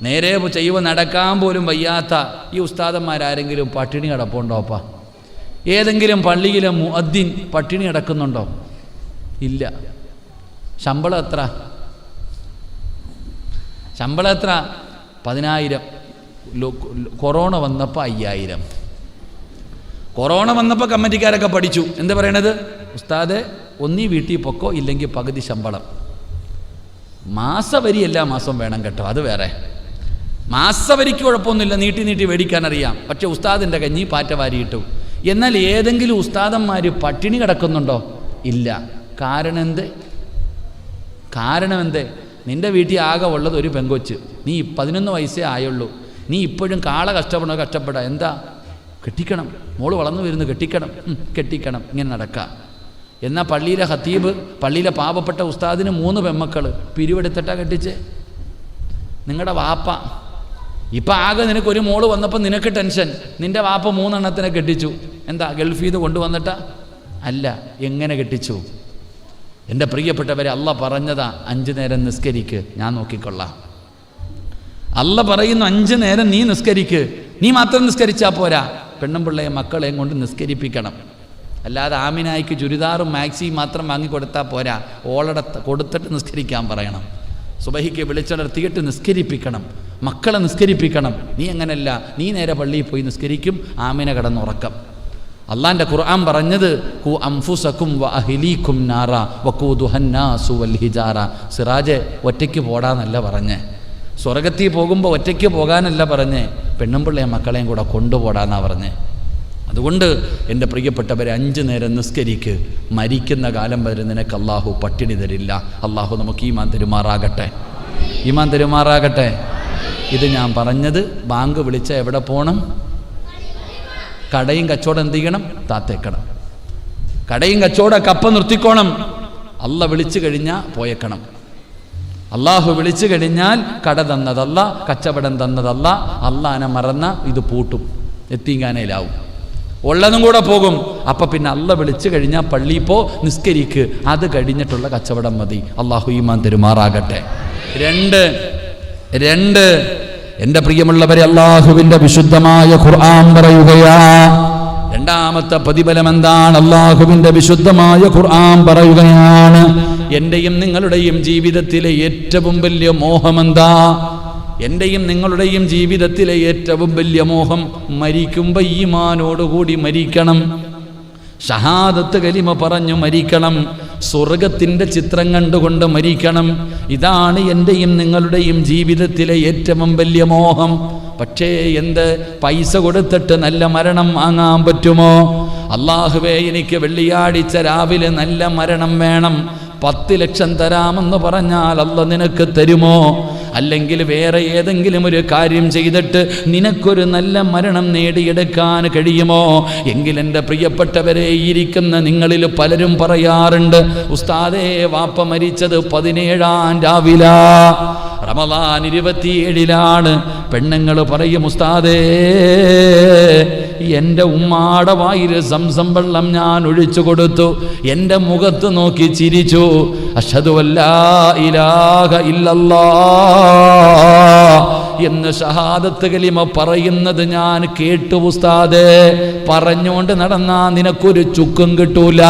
നേരെ ചെയ്യുമ്പോൾ നടക്കാൻ പോലും വയ്യാത്ത ഈ ഉസ്താദന്മാരാരെങ്കിലും പട്ടിണി കിടപ്പുണ്ടോ? അപ്പാ, ഏതെങ്കിലും പള്ളിയിലെ മുഅദ്ദിൻ പട്ടിണി കിടക്കുന്നുണ്ടോ? ഇല്ല. ശമ്പളം എത്ര? 10,000. കൊറോണ വന്നപ്പോൾ 5,000. കൊറോണ വന്നപ്പോൾ കമ്മിറ്റിക്കാരൊക്കെ പഠിച്ചു. എന്താ പറയണത്? ഉസ്താദെ ഒന്നീ വീട്ടിൽ പൊക്കോ, ഇല്ലെങ്കിൽ പകുതി ശമ്പളം. മാസവരി എല്ലാ മാസവും വേണം കേട്ടോ, അത് വേറെ. മാസവരിക്ക് കുഴപ്പമൊന്നുമില്ല, നീട്ടി നീട്ടി മേടിക്കാനറിയാം. പക്ഷെ ഉസ്താദിൻ്റെ കഞ്ഞി പാറ്റ വാരിയിട്ടു. എന്നാൽ ഏതെങ്കിലും ഉസ്താദന്മാർ പട്ടിണി കിടക്കുന്നുണ്ടോ? ഇല്ല. കാരണം എന്ത്? നിൻ്റെ വീട്ടിൽ ആകെ ഉള്ളത് ഒരു പെങ്കൊച്ച്, നീ 11 വയസ്സേ ആയുള്ളൂ, നീ ഇപ്പോഴും കാള കഷ്ടപ്പെടാം. എന്താ? കെട്ടിക്കണം, മോള് വളർന്നു വരുന്നു, കെട്ടിക്കണം, ഇങ്ങനെ നടക്കാം. എന്നാൽ പള്ളിയിലെ ഖത്തീബ്, പള്ളിയിലെ പാവപ്പെട്ട ഉസ്താദിന് 3 പെമ്മക്കൾ, പിരിവെടുത്തിട്ടാ കെട്ടിച്ച്. നിങ്ങളുടെ വാപ്പ ഇപ്പം ആകെ നിനക്കൊരു മോള് വന്നപ്പോൾ നിനക്ക് ടെൻഷൻ, നിൻ്റെ വാപ്പ 3 എണ്ണത്തിനെ കെട്ടിച്ചു. എന്താ, ഗൾഫിൽ നിന്ന് കൊണ്ടുവന്നിട്ടാ? അല്ല. എങ്ങനെ കെട്ടിച്ചു? എൻ്റെ പ്രിയപ്പെട്ടവരെ, അല്ല പറഞ്ഞതാ 5 നേരം നിസ്കരിക്ക്, ഞാൻ നോക്കിക്കൊള്ളാം. അല്ല പറയുന്നു 5 നേരം നീ നിസ്കരിക്ക്. നീ മാത്രം നിസ്കരിച്ചാൽ പോരാ, പെണ്ണും പിള്ളയും മക്കളെയും കൊണ്ട് നിസ്കരിപ്പിക്കണം. അല്ലാതെ ആമിനായിക്ക് ചുരിദാറും മാക്സിയും മാത്രം വാങ്ങിക്കൊടുത്താൽ പോരാ, കൊടുത്തിട്ട് നിസ്കരിക്കാൻ പറയണം. സുബഹിക്ക് വിളിച്ചുണർത്തിയിട്ട് നിസ്കരിപ്പിക്കണം, മക്കളെ നിസ്കരിപ്പിക്കണം. നീ അങ്ങനല്ല, നീ നേരെ പള്ളിയിൽ പോയി നിസ്കരിക്കും, ആമിന കിടന്നുറക്കം. അള്ളാൻ്റെ ഖുർആൻ പറഞ്ഞത് ഖു അൻഫുസകും വ അഹ്ലീകും നാറ വഖൂദുഹന്നാസു വൽ ഹിജാറ. സിറാജെ ഒറ്റയ്ക്ക് പോടാന്നല്ല പറഞ്ഞേ, സ്വർഗത്തിൽ പോകുമ്പോൾ ഒറ്റയ്ക്ക് പോകാനല്ല പറഞ്ഞേ, പെണ്ണും പിള്ളേയും മക്കളെയും കൂടെ കൊണ്ടുപോടാന്നാ പറഞ്ഞേ. അതുകൊണ്ട് എൻ്റെ പ്രിയപ്പെട്ടവരെ, 5 നേരം നിസ്കരിക്ക്. മരിക്കുന്ന കാലം വരെ നിനക്ക് അള്ളാഹു പട്ടിണി തരില്ല. അള്ളാഹു നമുക്ക് ഈമാൻ തരുമാറാകട്ടെ, ഈമാൻ തരുമാറാകട്ടെ. ഇത് ഞാൻ പറഞ്ഞത് ബാങ്ക് വിളിച്ച എവിടെ പോകണം? കടയും കച്ചവടം എന്ത് ചെയ്യണം? താത്തേക്കണം. കടയും കച്ചവടം കപ്പ നിർത്തിക്കോണം. അല്ല വിളിച്ചു കഴിഞ്ഞാൽ പോയേക്കണം. അള്ളാഹു വിളിച്ചു കഴിഞ്ഞാൽ കട തന്നതല്ല, കച്ചവടം തന്നതല്ല. അള്ളാനെ മറന്ന ഇത് പൂട്ടും, എത്തിങ്ങാനയിലാവും, ഉള്ളതും കൂടെ പോകും. അപ്പം പിന്നെ അല്ല വിളിച്ചു കഴിഞ്ഞാൽ പള്ളിയിൽ പോ, നിസ്കരിക്ക്. അത് കഴിഞ്ഞിട്ടുള്ള കച്ചവടം മതി. അള്ളാഹു ഈമാൻ തരുമാറാകട്ടെ. 2 എൻ്റെ പ്രിയമുള്ളവരെ, അള്ളാഹുവിൻ്റെ വിശുദ്ധമായ ഖുർആൻ പറയുകയാ. രണ്ടാമത്തെ പ്രതിഫലം എന്താണ്? അള്ളാഹുവിൻ്റെ വിശുദ്ധമായ ഖുർആൻ പറയുകയാണ്, എൻ്റെയും നിങ്ങളുടെയും ജീവിതത്തിലെ ഏറ്റവും വലിയ മോഹമെന്താ? എൻ്റെയും നിങ്ങളുടെയും ജീവിതത്തിലെ ഏറ്റവും വലിയ മോഹം മരിക്കുമ്പോൾ ഈമാനോടുകൂടി മരിക്കണം, ഷഹാദത്ത് കലിമ പറഞ്ഞു മരിക്കണം, സ്വർഗത്തിൻ്റെ ചിത്രം കണ്ടുകൊണ്ട് മരിക്കണം. ഇതാണ് എൻ്റെയും നിങ്ങളുടെയും ജീവിതത്തിലെ ഏറ്റവും വലിയ മോഹം. പക്ഷേ എന്ത്, പൈസ കൊടുത്തിട്ട് നല്ല മരണം വാങ്ങാൻ പറ്റുമോ? അള്ളാഹുവേ, എനിക്ക് വെള്ളിയാഴ്ച രാവിലെ നല്ല മരണം വേണം, 10 ലക്ഷം തരാമെന്ന് പറഞ്ഞാൽ അല്ല നിനക്ക് തരുമോ? അല്ലെങ്കിൽ വേറെ ഏതെങ്കിലും ഒരു കാര്യം ചെയ്തിട്ട് നിനക്കൊരു നല്ല മരണം നേടിയെടുക്കാൻ കഴിയുമോ? എങ്കിൽ എൻ്റെ പ്രിയപ്പെട്ടവരെ, ഇരിക്കുന്ന നിങ്ങളിൽ പലരും പറയാറുണ്ട്, ഉസ്താദേ വാപ്പ മരിച്ചത് 17-ാം രാവിലാ, റമളാൻ 27-ലാണ്. പെണ്ണുങ്ങൾ പറയും, ഉസ്താദേ എൻ്റെ ഉമ്മാടെ വായിൽ സംസം വെള്ളം ഞാൻ ഒഴിച്ചു കൊടുത്തു, എൻ്റെ മുഖത്ത് നോക്കി ചിരിച്ചു, അഷ്ഹദു അല്ലാ ഇലാഹ ഇല്ലല്ലാഹ് എന്ന് ഷഹാദത്ത് കലിമ പറയുന്നത് ഞാൻ കേട്ടു ഉസ്താദേ. പറഞ്ഞുകൊണ്ട് നടന്നാ നിനക്കൊരു ചുക്കും കിട്ടൂല.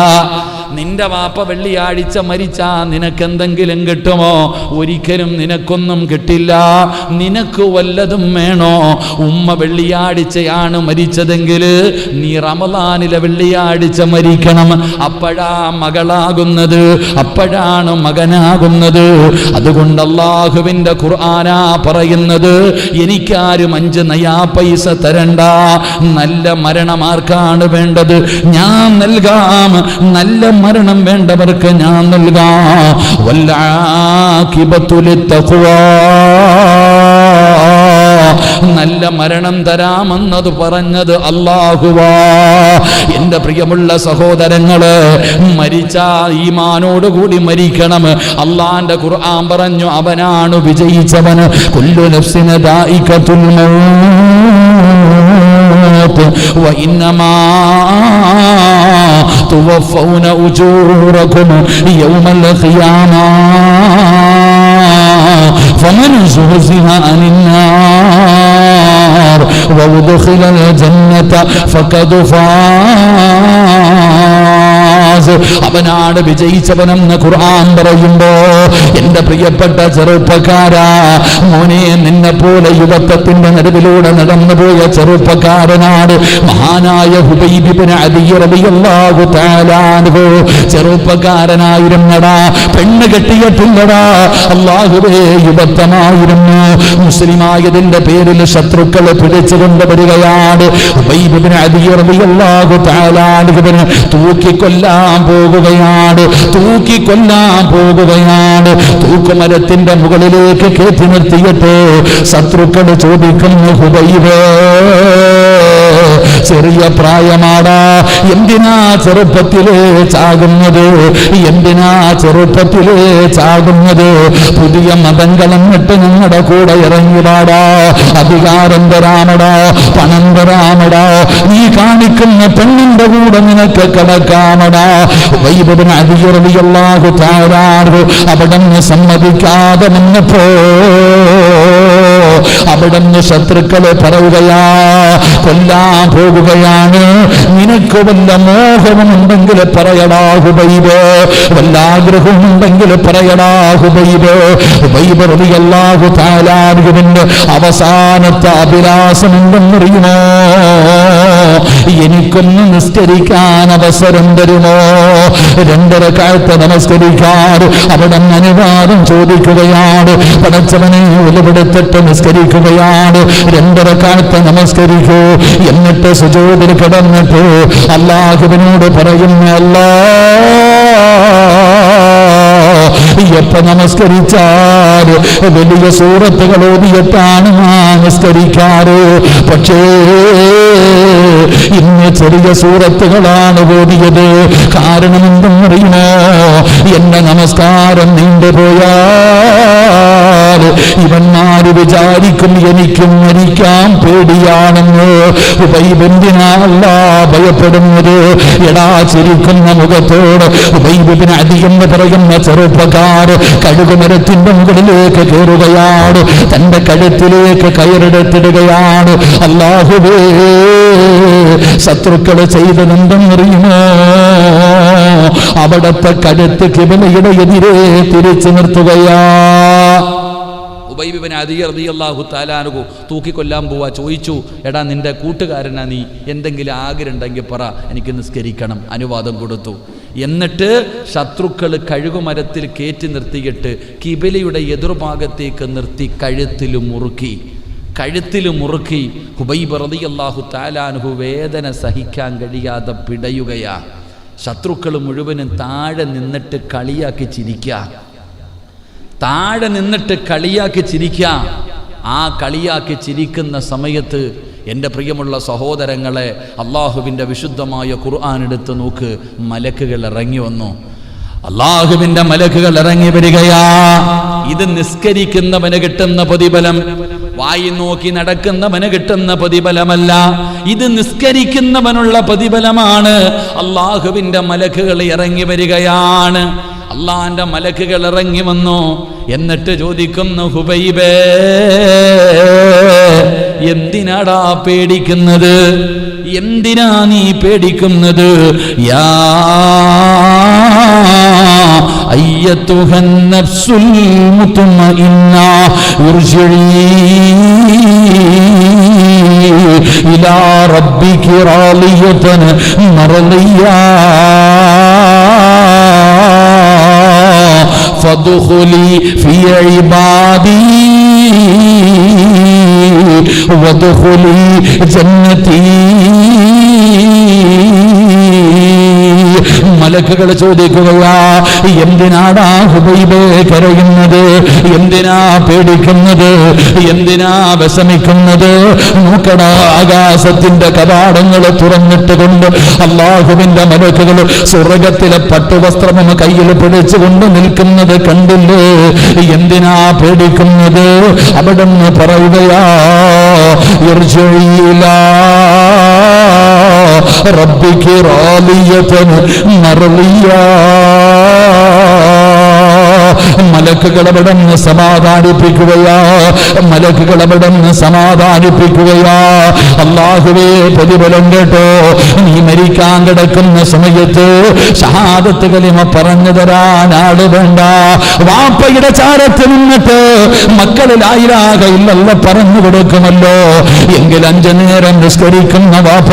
നിന്റെ വാപ്പ വെള്ളിയാഴ്ച മരിച്ചാ നിനക്കെന്തെങ്കിലും കിട്ടുമോ? ഒരിക്കലും നിനക്കൊന്നും കിട്ടില്ല. നിനക്ക് വല്ലതും വേണോ? ഉമ്മ വെള്ളിയാഴ്ചയാണ് മരിച്ചതെങ്കിൽ നീ റമളാനിലെ വെള്ളിയാഴ്ച മരിക്കണം. അപ്പോഴാ മകളാകുന്നത്, അപ്പോഴാണ് മകനാകുന്നത്. അതുകൊണ്ട് അല്ലാഹുവിൻ്റെ ഖുർആനാ പറയുന്നത്, എനിക്കാരും 5 നയാ പൈസ തരണ്ട, നല്ല മരണമാർക്കാണ് വേണ്ടത് ഞാൻ നൽകാം, നല്ല മരണം വേണ്ടവർക്ക് ഞാൻ നൽകാം. വൽആഖിബത്തു ലിത്തഖ്വാ, നല്ല മരണം തരാമെന്നത് പറഞ്ഞത് അല്ലാഹുവാ. എൻ്റെ പ്രിയമുള്ള സഹോദരങ്ങള്, മരിച്ചാ ഈമാനോടുകൂടി മരിക്കണം. അള്ളാന്റെ ഖുർആൻ പറഞ്ഞു, അവനാണ് വിജയിച്ചവൻ. കുല്ലു നഫ്സിൻ ദായിഖത്തുൽ മൗത്ത് വഇന്നമാ തുവഫൗന ഉജൂറകും യൗമൽ ഖിയാമ ഫമൻ സുഹ്സിഹ അനിൻ നാർ വഉദ്ഖിലൽ ജന്നത ഫഖദ് ഫാസ്. അവനാണ് വിജയിച്ചവനെന്ന് ഖുർആൻ പറയുമ്പോ, എൻ്റെ പ്രിയപ്പെട്ട ചെറുപ്പക്കാരാ, മോനെ, നിന്നെ പോലെ യുവത്വത്തിന്റെ നടുവിലൂടെ നടന്നുപോയ ചെറുപ്പക്കാരനാണ് മഹാനായ ഹുബൈബ് ഇബ്നു അദി റളിയല്ലാഹു തആല അൻഹു. ചെറുപ്പക്കാരനായിരുന്നടാ, പെണ്ണ് കെട്ടിയിട്ടില്ലടാ. അല്ലാഹുവേ, യുവത്വമായിരുന്നു. മുസ്ലിമായതിന്റെ പേരിൽ ശത്രുക്കൾ പിടിച്ചുകൊണ്ട് വരികയാണ്. ഹുബൈബ് ഇബ്നു അദി റളിയല്ലാഹു തആല അൻഹുവിനെ തൂക്കിക്കൊല്ലാൻ പോകുകയാണ്, തൂക്കിക്കൊല്ലാൻ പോകുകയാണ്. തൂക്കുമരത്തിന്റെ മുകളിലേക്ക് കയറ്റി നിർത്തിയിട്ട് ശത്രുക്കൾ ചോദിക്കുന്നു, ഹുബൈബേ, ചെറിയ പ്രായമാടാ, എന്തിനാ ചെറുപ്പത്തിലേ ചാകുന്നത്? എന്തിനാ ചെറുപ്പത്തിലേ ചാകുന്നത്? പുതിയ മതങ്ങൾ എന്നിട്ട് ഞങ്ങളുടെ കൂടെ ഇറങ്ങിടാടാ, അധികാരം തരാമടാ, പണം തരാമടാ, നീ കാണിക്കുന്ന പെണ്ണിന്റെ കൂടെ നിനക്ക് കിടക്കാമടാ. ഹുബൈബ് ഇബ്നു അദി റളിയല്ലാഹു തആല അൻഹു അവിടുന്ന് സമ്മതിക്കാതെ നിന്നപ്പോ അവിടുന്ന് ശത്രുക്കളെ പറയുകയാ, കൊല്ലാൻ പോകുകയാണ്. നിനക്ക് വല്ല മോഹമുണ്ടെങ്കിൽ പറയടാ ഹുബൈബ്, വല്ല ആഗ്രഹമുണ്ടെങ്കിൽ പറയടാ ഹുബൈബ്. ഹുബൈബ് റളിയല്ലാഹു തആല അൻഹുവിന്റെ അവസാനത്തെ അഭിലാഷം എന്തെന്നറിയുമോ? എനിക്കൊന്ന് നിസ്കരിക്കാൻ അവസരം തരുമോ? 2 റക്അത്ത് നമസ്കരിക്കാൻ അവിടെ അനുവാദം ചോദിക്കുകയാണ്. പടച്ചവനെ ഒലിവെടുത്തിട്ട് നിസ്കരിക്കുകയാണ്. 2 റക്അത്ത് നമസ്കരിക്കൂ. എന്നിട്ട് സുജൂദിൽ കിടന്നിട്ട് അല്ലാഹുവിനോട് പറയുന്നു, എപ്പ നമസ്കരിച്ചാൽ വലിയ സൂറത്തുകൾ ഓതിയിട്ടാണ് നമസ്കരിക്കാറ്. പക്ഷേ ഇന്ന് ചെറിയ സൂറത്തുകളാണ് ഓതിയത്. കാരണം എന്തെന്നറിയുമോ? എന്റെ നമസ്കാരം നീണ്ടുപോയാൽ ഇവന്മാര് വിചാരിക്കും എനിക്ക് മരിക്കാൻ പേടിയാണെന്ന്. ഉബൈബിനാല്ല ഭയപ്പെടുന്നത്. എടാ ചിരിക്കുന്ന മുഖത്തോട് ഉബൈബിന് അധികം പറയുന്ന ചെറുപ്പക്കാർ കഴുകുമരത്തിന്റെ മുകളിലേക്ക് കയറുകയാണ്. തന്റെ കഴുത്തിലേക്ക് കയറെടുത്തിടുകയാണ്. അല്ലാഹുവേ, ശത്രുക്കള് ചെയ്തതെന്തെന്നറിയുമോ? അവിടത്തെ കഴുത്ത് കിബിലയുടെ എതിരെ തിരിച്ചു നിർത്തുകയാ. ഉബൈബ് ഇബ്നു അദി റളിയല്ലാഹു തആല അൻഹു തൂക്കിക്കൊല്ലാൻ പോവാ. ചോദിച്ചു, എടാ നിന്റെ കൂട്ടുകാരനാ നീ, എന്തെങ്കിലും ആഗ്രഹം ഉണ്ടെങ്കിൽ പറ, എനിക്ക് നിസ്കരിക്കണം. അനുവാദം കൊടുത്തു. എന്നിട്ട് ശത്രുക്കൾ കഴുകുമരത്തിൽ കയറ്റി നിർത്തിയിട്ട് കിബിലയുടെ എതിർഭാഗത്തേക്ക് നിർത്തി കഴുത്തിൽ മുറുക്കി. ഹുബൈബ് റളിയല്ലാഹു തആല അൻഹു വേദന സഹിക്കാൻ കഴിയാതെ പിടയുകയാ. ശത്രുക്കൾ മുഴുവനും താഴെ നിന്നിട്ട് കളിയാക്കി ചിരിക്കുക. ആ കളിയാക്കി ചിരിക്കുന്ന സമയത്ത് എൻ്റെ പ്രിയമുള്ള സഹോദരങ്ങളെ, അള്ളാഹുവിൻ്റെ വിശുദ്ധമായ ഖുർആൻ എടുത്ത് നോക്ക്. മലക്കുകൾ ഇറങ്ങി വന്നു. അള്ളാഹുവിൻ്റെ മലക്കുകൾ ഇറങ്ങി വരികയാ. ഇത് നിസ്കരിക്കുന്നവന് കിട്ടുന്ന പ്രതിഫലം, വായി നോക്കി നടക്കുന്നവന് കിട്ടുന്ന പ്രതിഫലമല്ല. ഇത് നിസ്കരിക്കുന്നവനുള്ള പ്രതിഫലമാണ്. അള്ളാഹുവിൻ്റെ മലക്കുകൾ ഇറങ്ങി വരികയാണ്. അള്ളാന്റെ മലക്കുകൾ ഇറങ്ങി വന്നു. എന്നിട്ട് ചോദിക്കുന്നു, ഹുബൈബേ, എന്തിനാടാ പേടിക്കുന്നത്? എന്തിനാ നീ പേടിക്കുന്നത്? യാ അയ്യത്തുഹൻ നഫ്സുൽ മുത്മഇന്ന ഇർജിഇ ഇലാ റബ്ബികി റാളിയതൻ മർളിയാ ഫദ്ഖുലി ഫീ ഇബാദി വദ്ഖുലി ജന്നതി. മലക്കുകൾ ചോദിക്കുകയാ, എന്തിനാടാ ഹുബൈബേ കരയുന്നത്? എന്തിനാ പേടിക്കുന്നത്? എന്തിനാ വിഷമിക്കുന്നത്? നോക്കടാ, ആകാശത്തിന്റെ കവാടങ്ങൾ തുറന്നിട്ട് കൊണ്ട് അല്ലാഹുവിന്റെ മലക്കുകൾ സ്വർഗത്തിലെ പട്ടുവസ്ത്രം കയ്യിൽ പിടിച്ചുകൊണ്ട് നിൽക്കുന്നത് കണ്ടില്ലേ? എന്തിനാ പേടിക്കുന്നത്? അവിടുന്ന് പറയുകയാ, ഇർജിഇലാ റബ്ബികി റാളിയതൻ മർളിയാ. മലക്കുകൾ അവിടുന്ന് സമാധാനിപ്പിക്കുകയാ. അല്ലാഹുവേ, പ്രതിഫലം കേട്ടോ. നീ മരിക്കാൻ കിടക്കുന്ന സമയത്ത് ഷഹാദത്ത് കലിമ പറഞ്ഞു തരാൻ ആള് വേണ്ട. വാപ്പയുടെ ചാരത്ത് നിന്നിട്ട് മക്കള് ലാ ഇലാഹ ഇല്ലല്ലാഹ് പറഞ്ഞു കൊടുക്കുമല്ലോ. എങ്കിൽ 5 നേരം നിസ്കരിക്കുന്ന വാപ്പ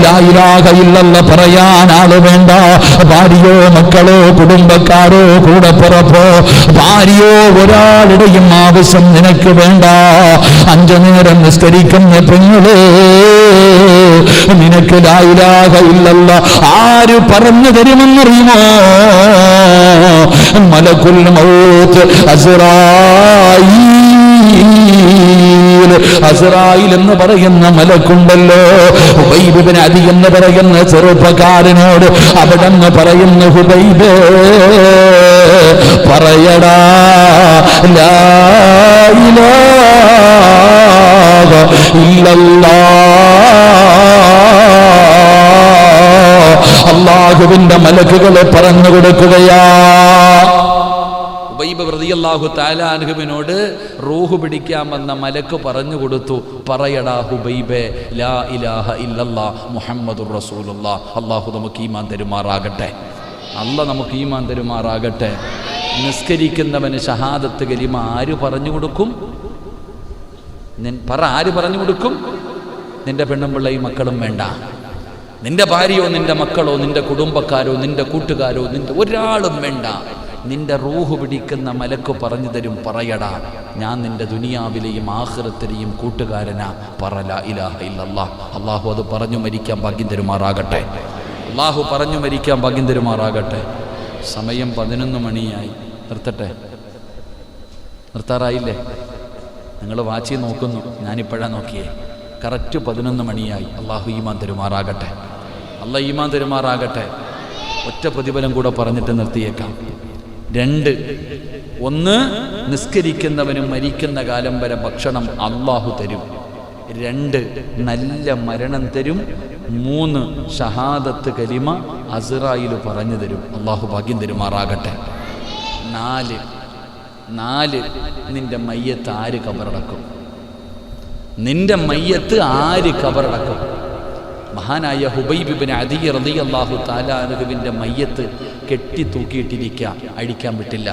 ലാ ഇലാഹ ഇല്ലല്ലാഹ് പറയാൻ ആള് വേണ്ട. ഭാര്യയോ മക്കളോ കുടുംബക്കാരോ കൂടപ്പുറപ്പോ ഭാര്യയോ ഒരാളുടെയും ആവശ്യം നിനക്ക് വേണ്ട. 5 നേരം നിസ്കരിക്കുന്ന പെങ്ങളെ, നിനക്ക് ലാ ഇലാഹ ഇല്ലല്ലാഹ് ആര് പറഞ്ഞു തരുമെന്നറിയുമോ? മലക്കുൽ മൗത്ത് അസ്റായീൽ എന്ന് പറയുന്ന മലക്കുണ്ടല്ലോ. ഹുബൈബ് ഇബ്നു അദി എന്ന് പറയുന്ന ചെറുപ്പക്കാരനോട് അവിടെന്ന് പറയുന്നു, ഹുബൈബേ, പറയടാ ലാ ഇലാഹ ഇല്ലല്ലാഹ്. അല്ലാഹുവിന്റെ മലക്കുകളെ പറഞ്ഞു കൊടുക്കുകയാ. ഉബൈബ് റളിയല്ലാഹു തആല അൻഹുവിനോട് റൂഹ് പിടിക്കാൻ വന്ന മലക്ക് പറഞ്ഞു കൊടുത്തു, പറയടാ ഹുബൈബേ, ലാ ഇലാഹ ഇല്ലല്ലാഹ് മുഹമ്മദുർ റസൂലുള്ളാഹ്. അല്ലാഹു നമുക്ക് ഈമാൻ തരുമാറാകട്ടെ. നിസ്കരിക്കുന്നവന് ഷഹാദത്ത് കലിമ ആര് പറഞ്ഞു കൊടുക്കും? പറ, ആര് പറഞ്ഞു കൊടുക്കും? നിന്റെ പെണ്ണുമ്പിള്ളയും മക്കളും വേണ്ട. നിന്റെ ഭാര്യയോ നിന്റെ മക്കളോ നിന്റെ കുടുംബക്കാരോ നിന്റെ കൂട്ടുകാരോ നിന്റെ ഒരാളും വേണ്ട. നിന്റെ റൂഹ് പിടിക്കുന്ന മലക്ക് പറഞ്ഞു തരും, പറയടാ ഞാൻ നിന്റെ ദുനിയാവിലെയും ആഖിറത്തിലെയും കൂട്ടുകാരനാ, പറ ലാ ഇലാഹ ഇല്ലല്ലാഹ്. അള്ളാഹു അത് പറഞ്ഞു മരിക്കാൻ ഭാഗ്യം തരുമാറാകട്ടെ. അള്ളാഹു പറഞ്ഞു മരിക്കാൻ ഭാഗ്യം തരുമാറാകട്ടെ. സമയം 11 മണിയായി. നിർത്തട്ടെ? നിർത്താറായില്ലേ? നിങ്ങൾ വാച്ചി നോക്കുന്നു, ഞാനിപ്പോഴാണ് നോക്കിയേ. കറക്റ്റ് 11 മണിയായി. അള്ളാഹു ഈമാൻ തരുമാറാകട്ടെ. അള്ളാഹ് ഈമാൻ തരുമാറാകട്ടെ. ഒറ്റ പ്രതിഫലം കൂടെ പറഞ്ഞിട്ട് നിർത്തിയേക്കാം. 2, 1 നിസ്കരിക്കുന്നവനും മരിക്കുന്ന കാലം വരെ ഭക്ഷണം അള്ളാഹു തരും. 2 നല്ല മരണം തരും. 3 ഷഹാദത്ത് കലിമ അസ്റായിൽ പറഞ്ഞു തരും. അള്ളാഹു ഭാഗ്യം തരുമാറാകട്ടെ. 4 നിന്റെ മയ്യത്ത് ആര് കബറടക്കും? നിന്റെ മയ്യത്ത് ആര് കബറടക്കും? മഹാനായ ഹുബൈബ് ഇബ്നു അദി റളിയല്ലാഹു തആല അൻഹുവിന്റെ മയ്യത്ത് കെട്ടി തൂക്കിയിട്ടിരിക്കുക, അഴിക്കാൻ വിട്ടില്ല.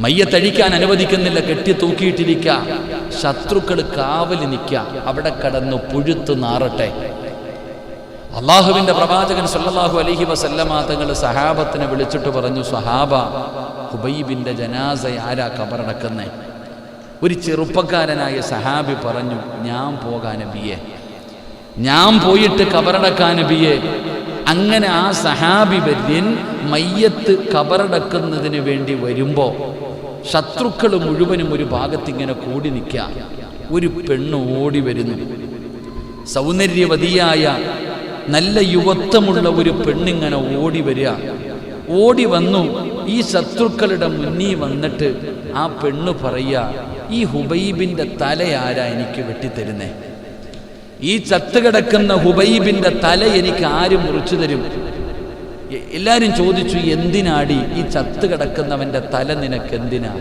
മയ്യത്ത് അഴിക്കാൻ അനുവദിക്കുന്നില്ല, കെട്ടി തൂക്കിയിട്ടിരിക്കുക. ശത്രുക്കൾ കാവൽ നിൽക്കുക, അവിടെ കടന്നു പുഴുത്തു നാറട്ടെ. അള്ളാഹുവിന്റെ പ്രവാചകൻ സല്ലല്ലാഹു അലൈഹി വസല്ലമ തങ്ങൾ സഹാബത്തിനെ വിളിച്ചിട്ട് പറഞ്ഞു, സഹാബ, ഹുബൈബിന്റെ ജനാസ ആരാ കബറടക്കുന്നേ? ഒരു ചെറുപ്പക്കാരനായ സഹാബി പറഞ്ഞു, ഞാൻ പോകാൻ നബിയെ, ഞാൻ പോയിട്ട് കബറടക്കാൻ നബിയെ. അങ്ങനെ ആ സഹാബി വര്യൻ മയ്യത്ത് കബറടക്കുന്നതിന് വേണ്ടി വരുമ്പോൾ ശത്രുക്കൾ മുഴുവനും ഒരു ഭാഗത്തിങ്ങനെ കൂടി നിൽക്കുക. ഒരു പെണ്ണ് ഓടി വരുന്നു. സൗന്ദര്യവതിയായ നല്ല യുവത്വമുള്ള ഒരു പെണ്ണിങ്ങനെ ഓടി വരിക. ഓടി വന്നു ഈ ശത്രുക്കളുടെ മുന്നിൽ വന്നിട്ട് ആ പെണ്ണ് പറയുക, ഈ ഹുബൈബിന്റെ തല ആരാ എനിക്ക് വെട്ടിത്തരുന്നേ? ഈ ചത്തുകിടക്കുന്ന ഹുബൈബിന്റെ തല എനിക്ക് ആര് മുറിച്ചു തരും? എല്ലാവരും ചോദിച്ചു, എന്തിനാടി ഈ ചത്തുകിടക്കുന്നവന്റെ തല നിനക്ക് എന്തിനാ?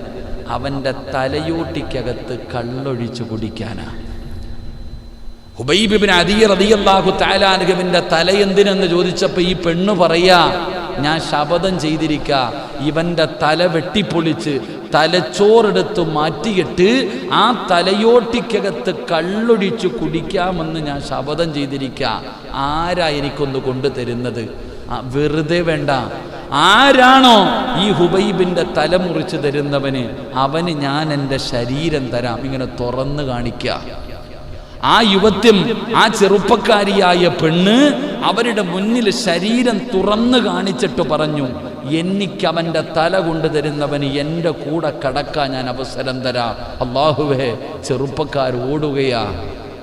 അവന്റെ തലയോട്ടിക്കകത്ത് കള്ളൊഴിച്ചു കുടിക്കാനാ. ഹുബൈബ് ഇബ്നു അദി റളിയല്ലാഹു തആല അൻഹുവിന്റെ തല എന്തിനെന്ന് ചോദിച്ചപ്പോൾ ഈ പെണ്ണ് പറയാ, ഞാൻ ശപഥം ചെയ്തിരിക്ക, ഇവന്റെ തല വെട്ടിപ്പൊളിച്ച് തലച്ചോറെടുത്ത് മാറ്റിയിട്ട് ആ തലയോട്ടിക്കകത്ത് കള്ളൊഴിച്ചു കുടിക്കാമെന്ന് ഞാൻ ശപഥം ചെയ്തിരിക്ക. ആരാ എനിക്കൊന്ന് കൊണ്ടുതരുന്നത്? വെറുതെ വേണ്ട, ആരാണോ ഈ ഹുബൈബിന്റെ തല മുറിച്ച് തരുന്നവന് അവന് ഞാൻ എൻ്റെ ശരീരം തരാം. ഇങ്ങനെ തുറന്നു കാണിക്കുക. ആ യുവത്വം, ആ ചെറുപ്പക്കാരിയായ പെണ്ണ് അവരുടെ മുന്നിൽ ശരീരം തുറന്നു കാണിച്ചിട്ട് പറഞ്ഞു, എനിക്കവൻ്റെ തല കൊണ്ടുതരുന്നവന് എൻ്റെ കൂടെ കടക്കാൻ ഞാൻ അവസരം തരാം. അല്ലാഹുവേ, ചെറുപ്പക്കാർ ഓടുകയാ.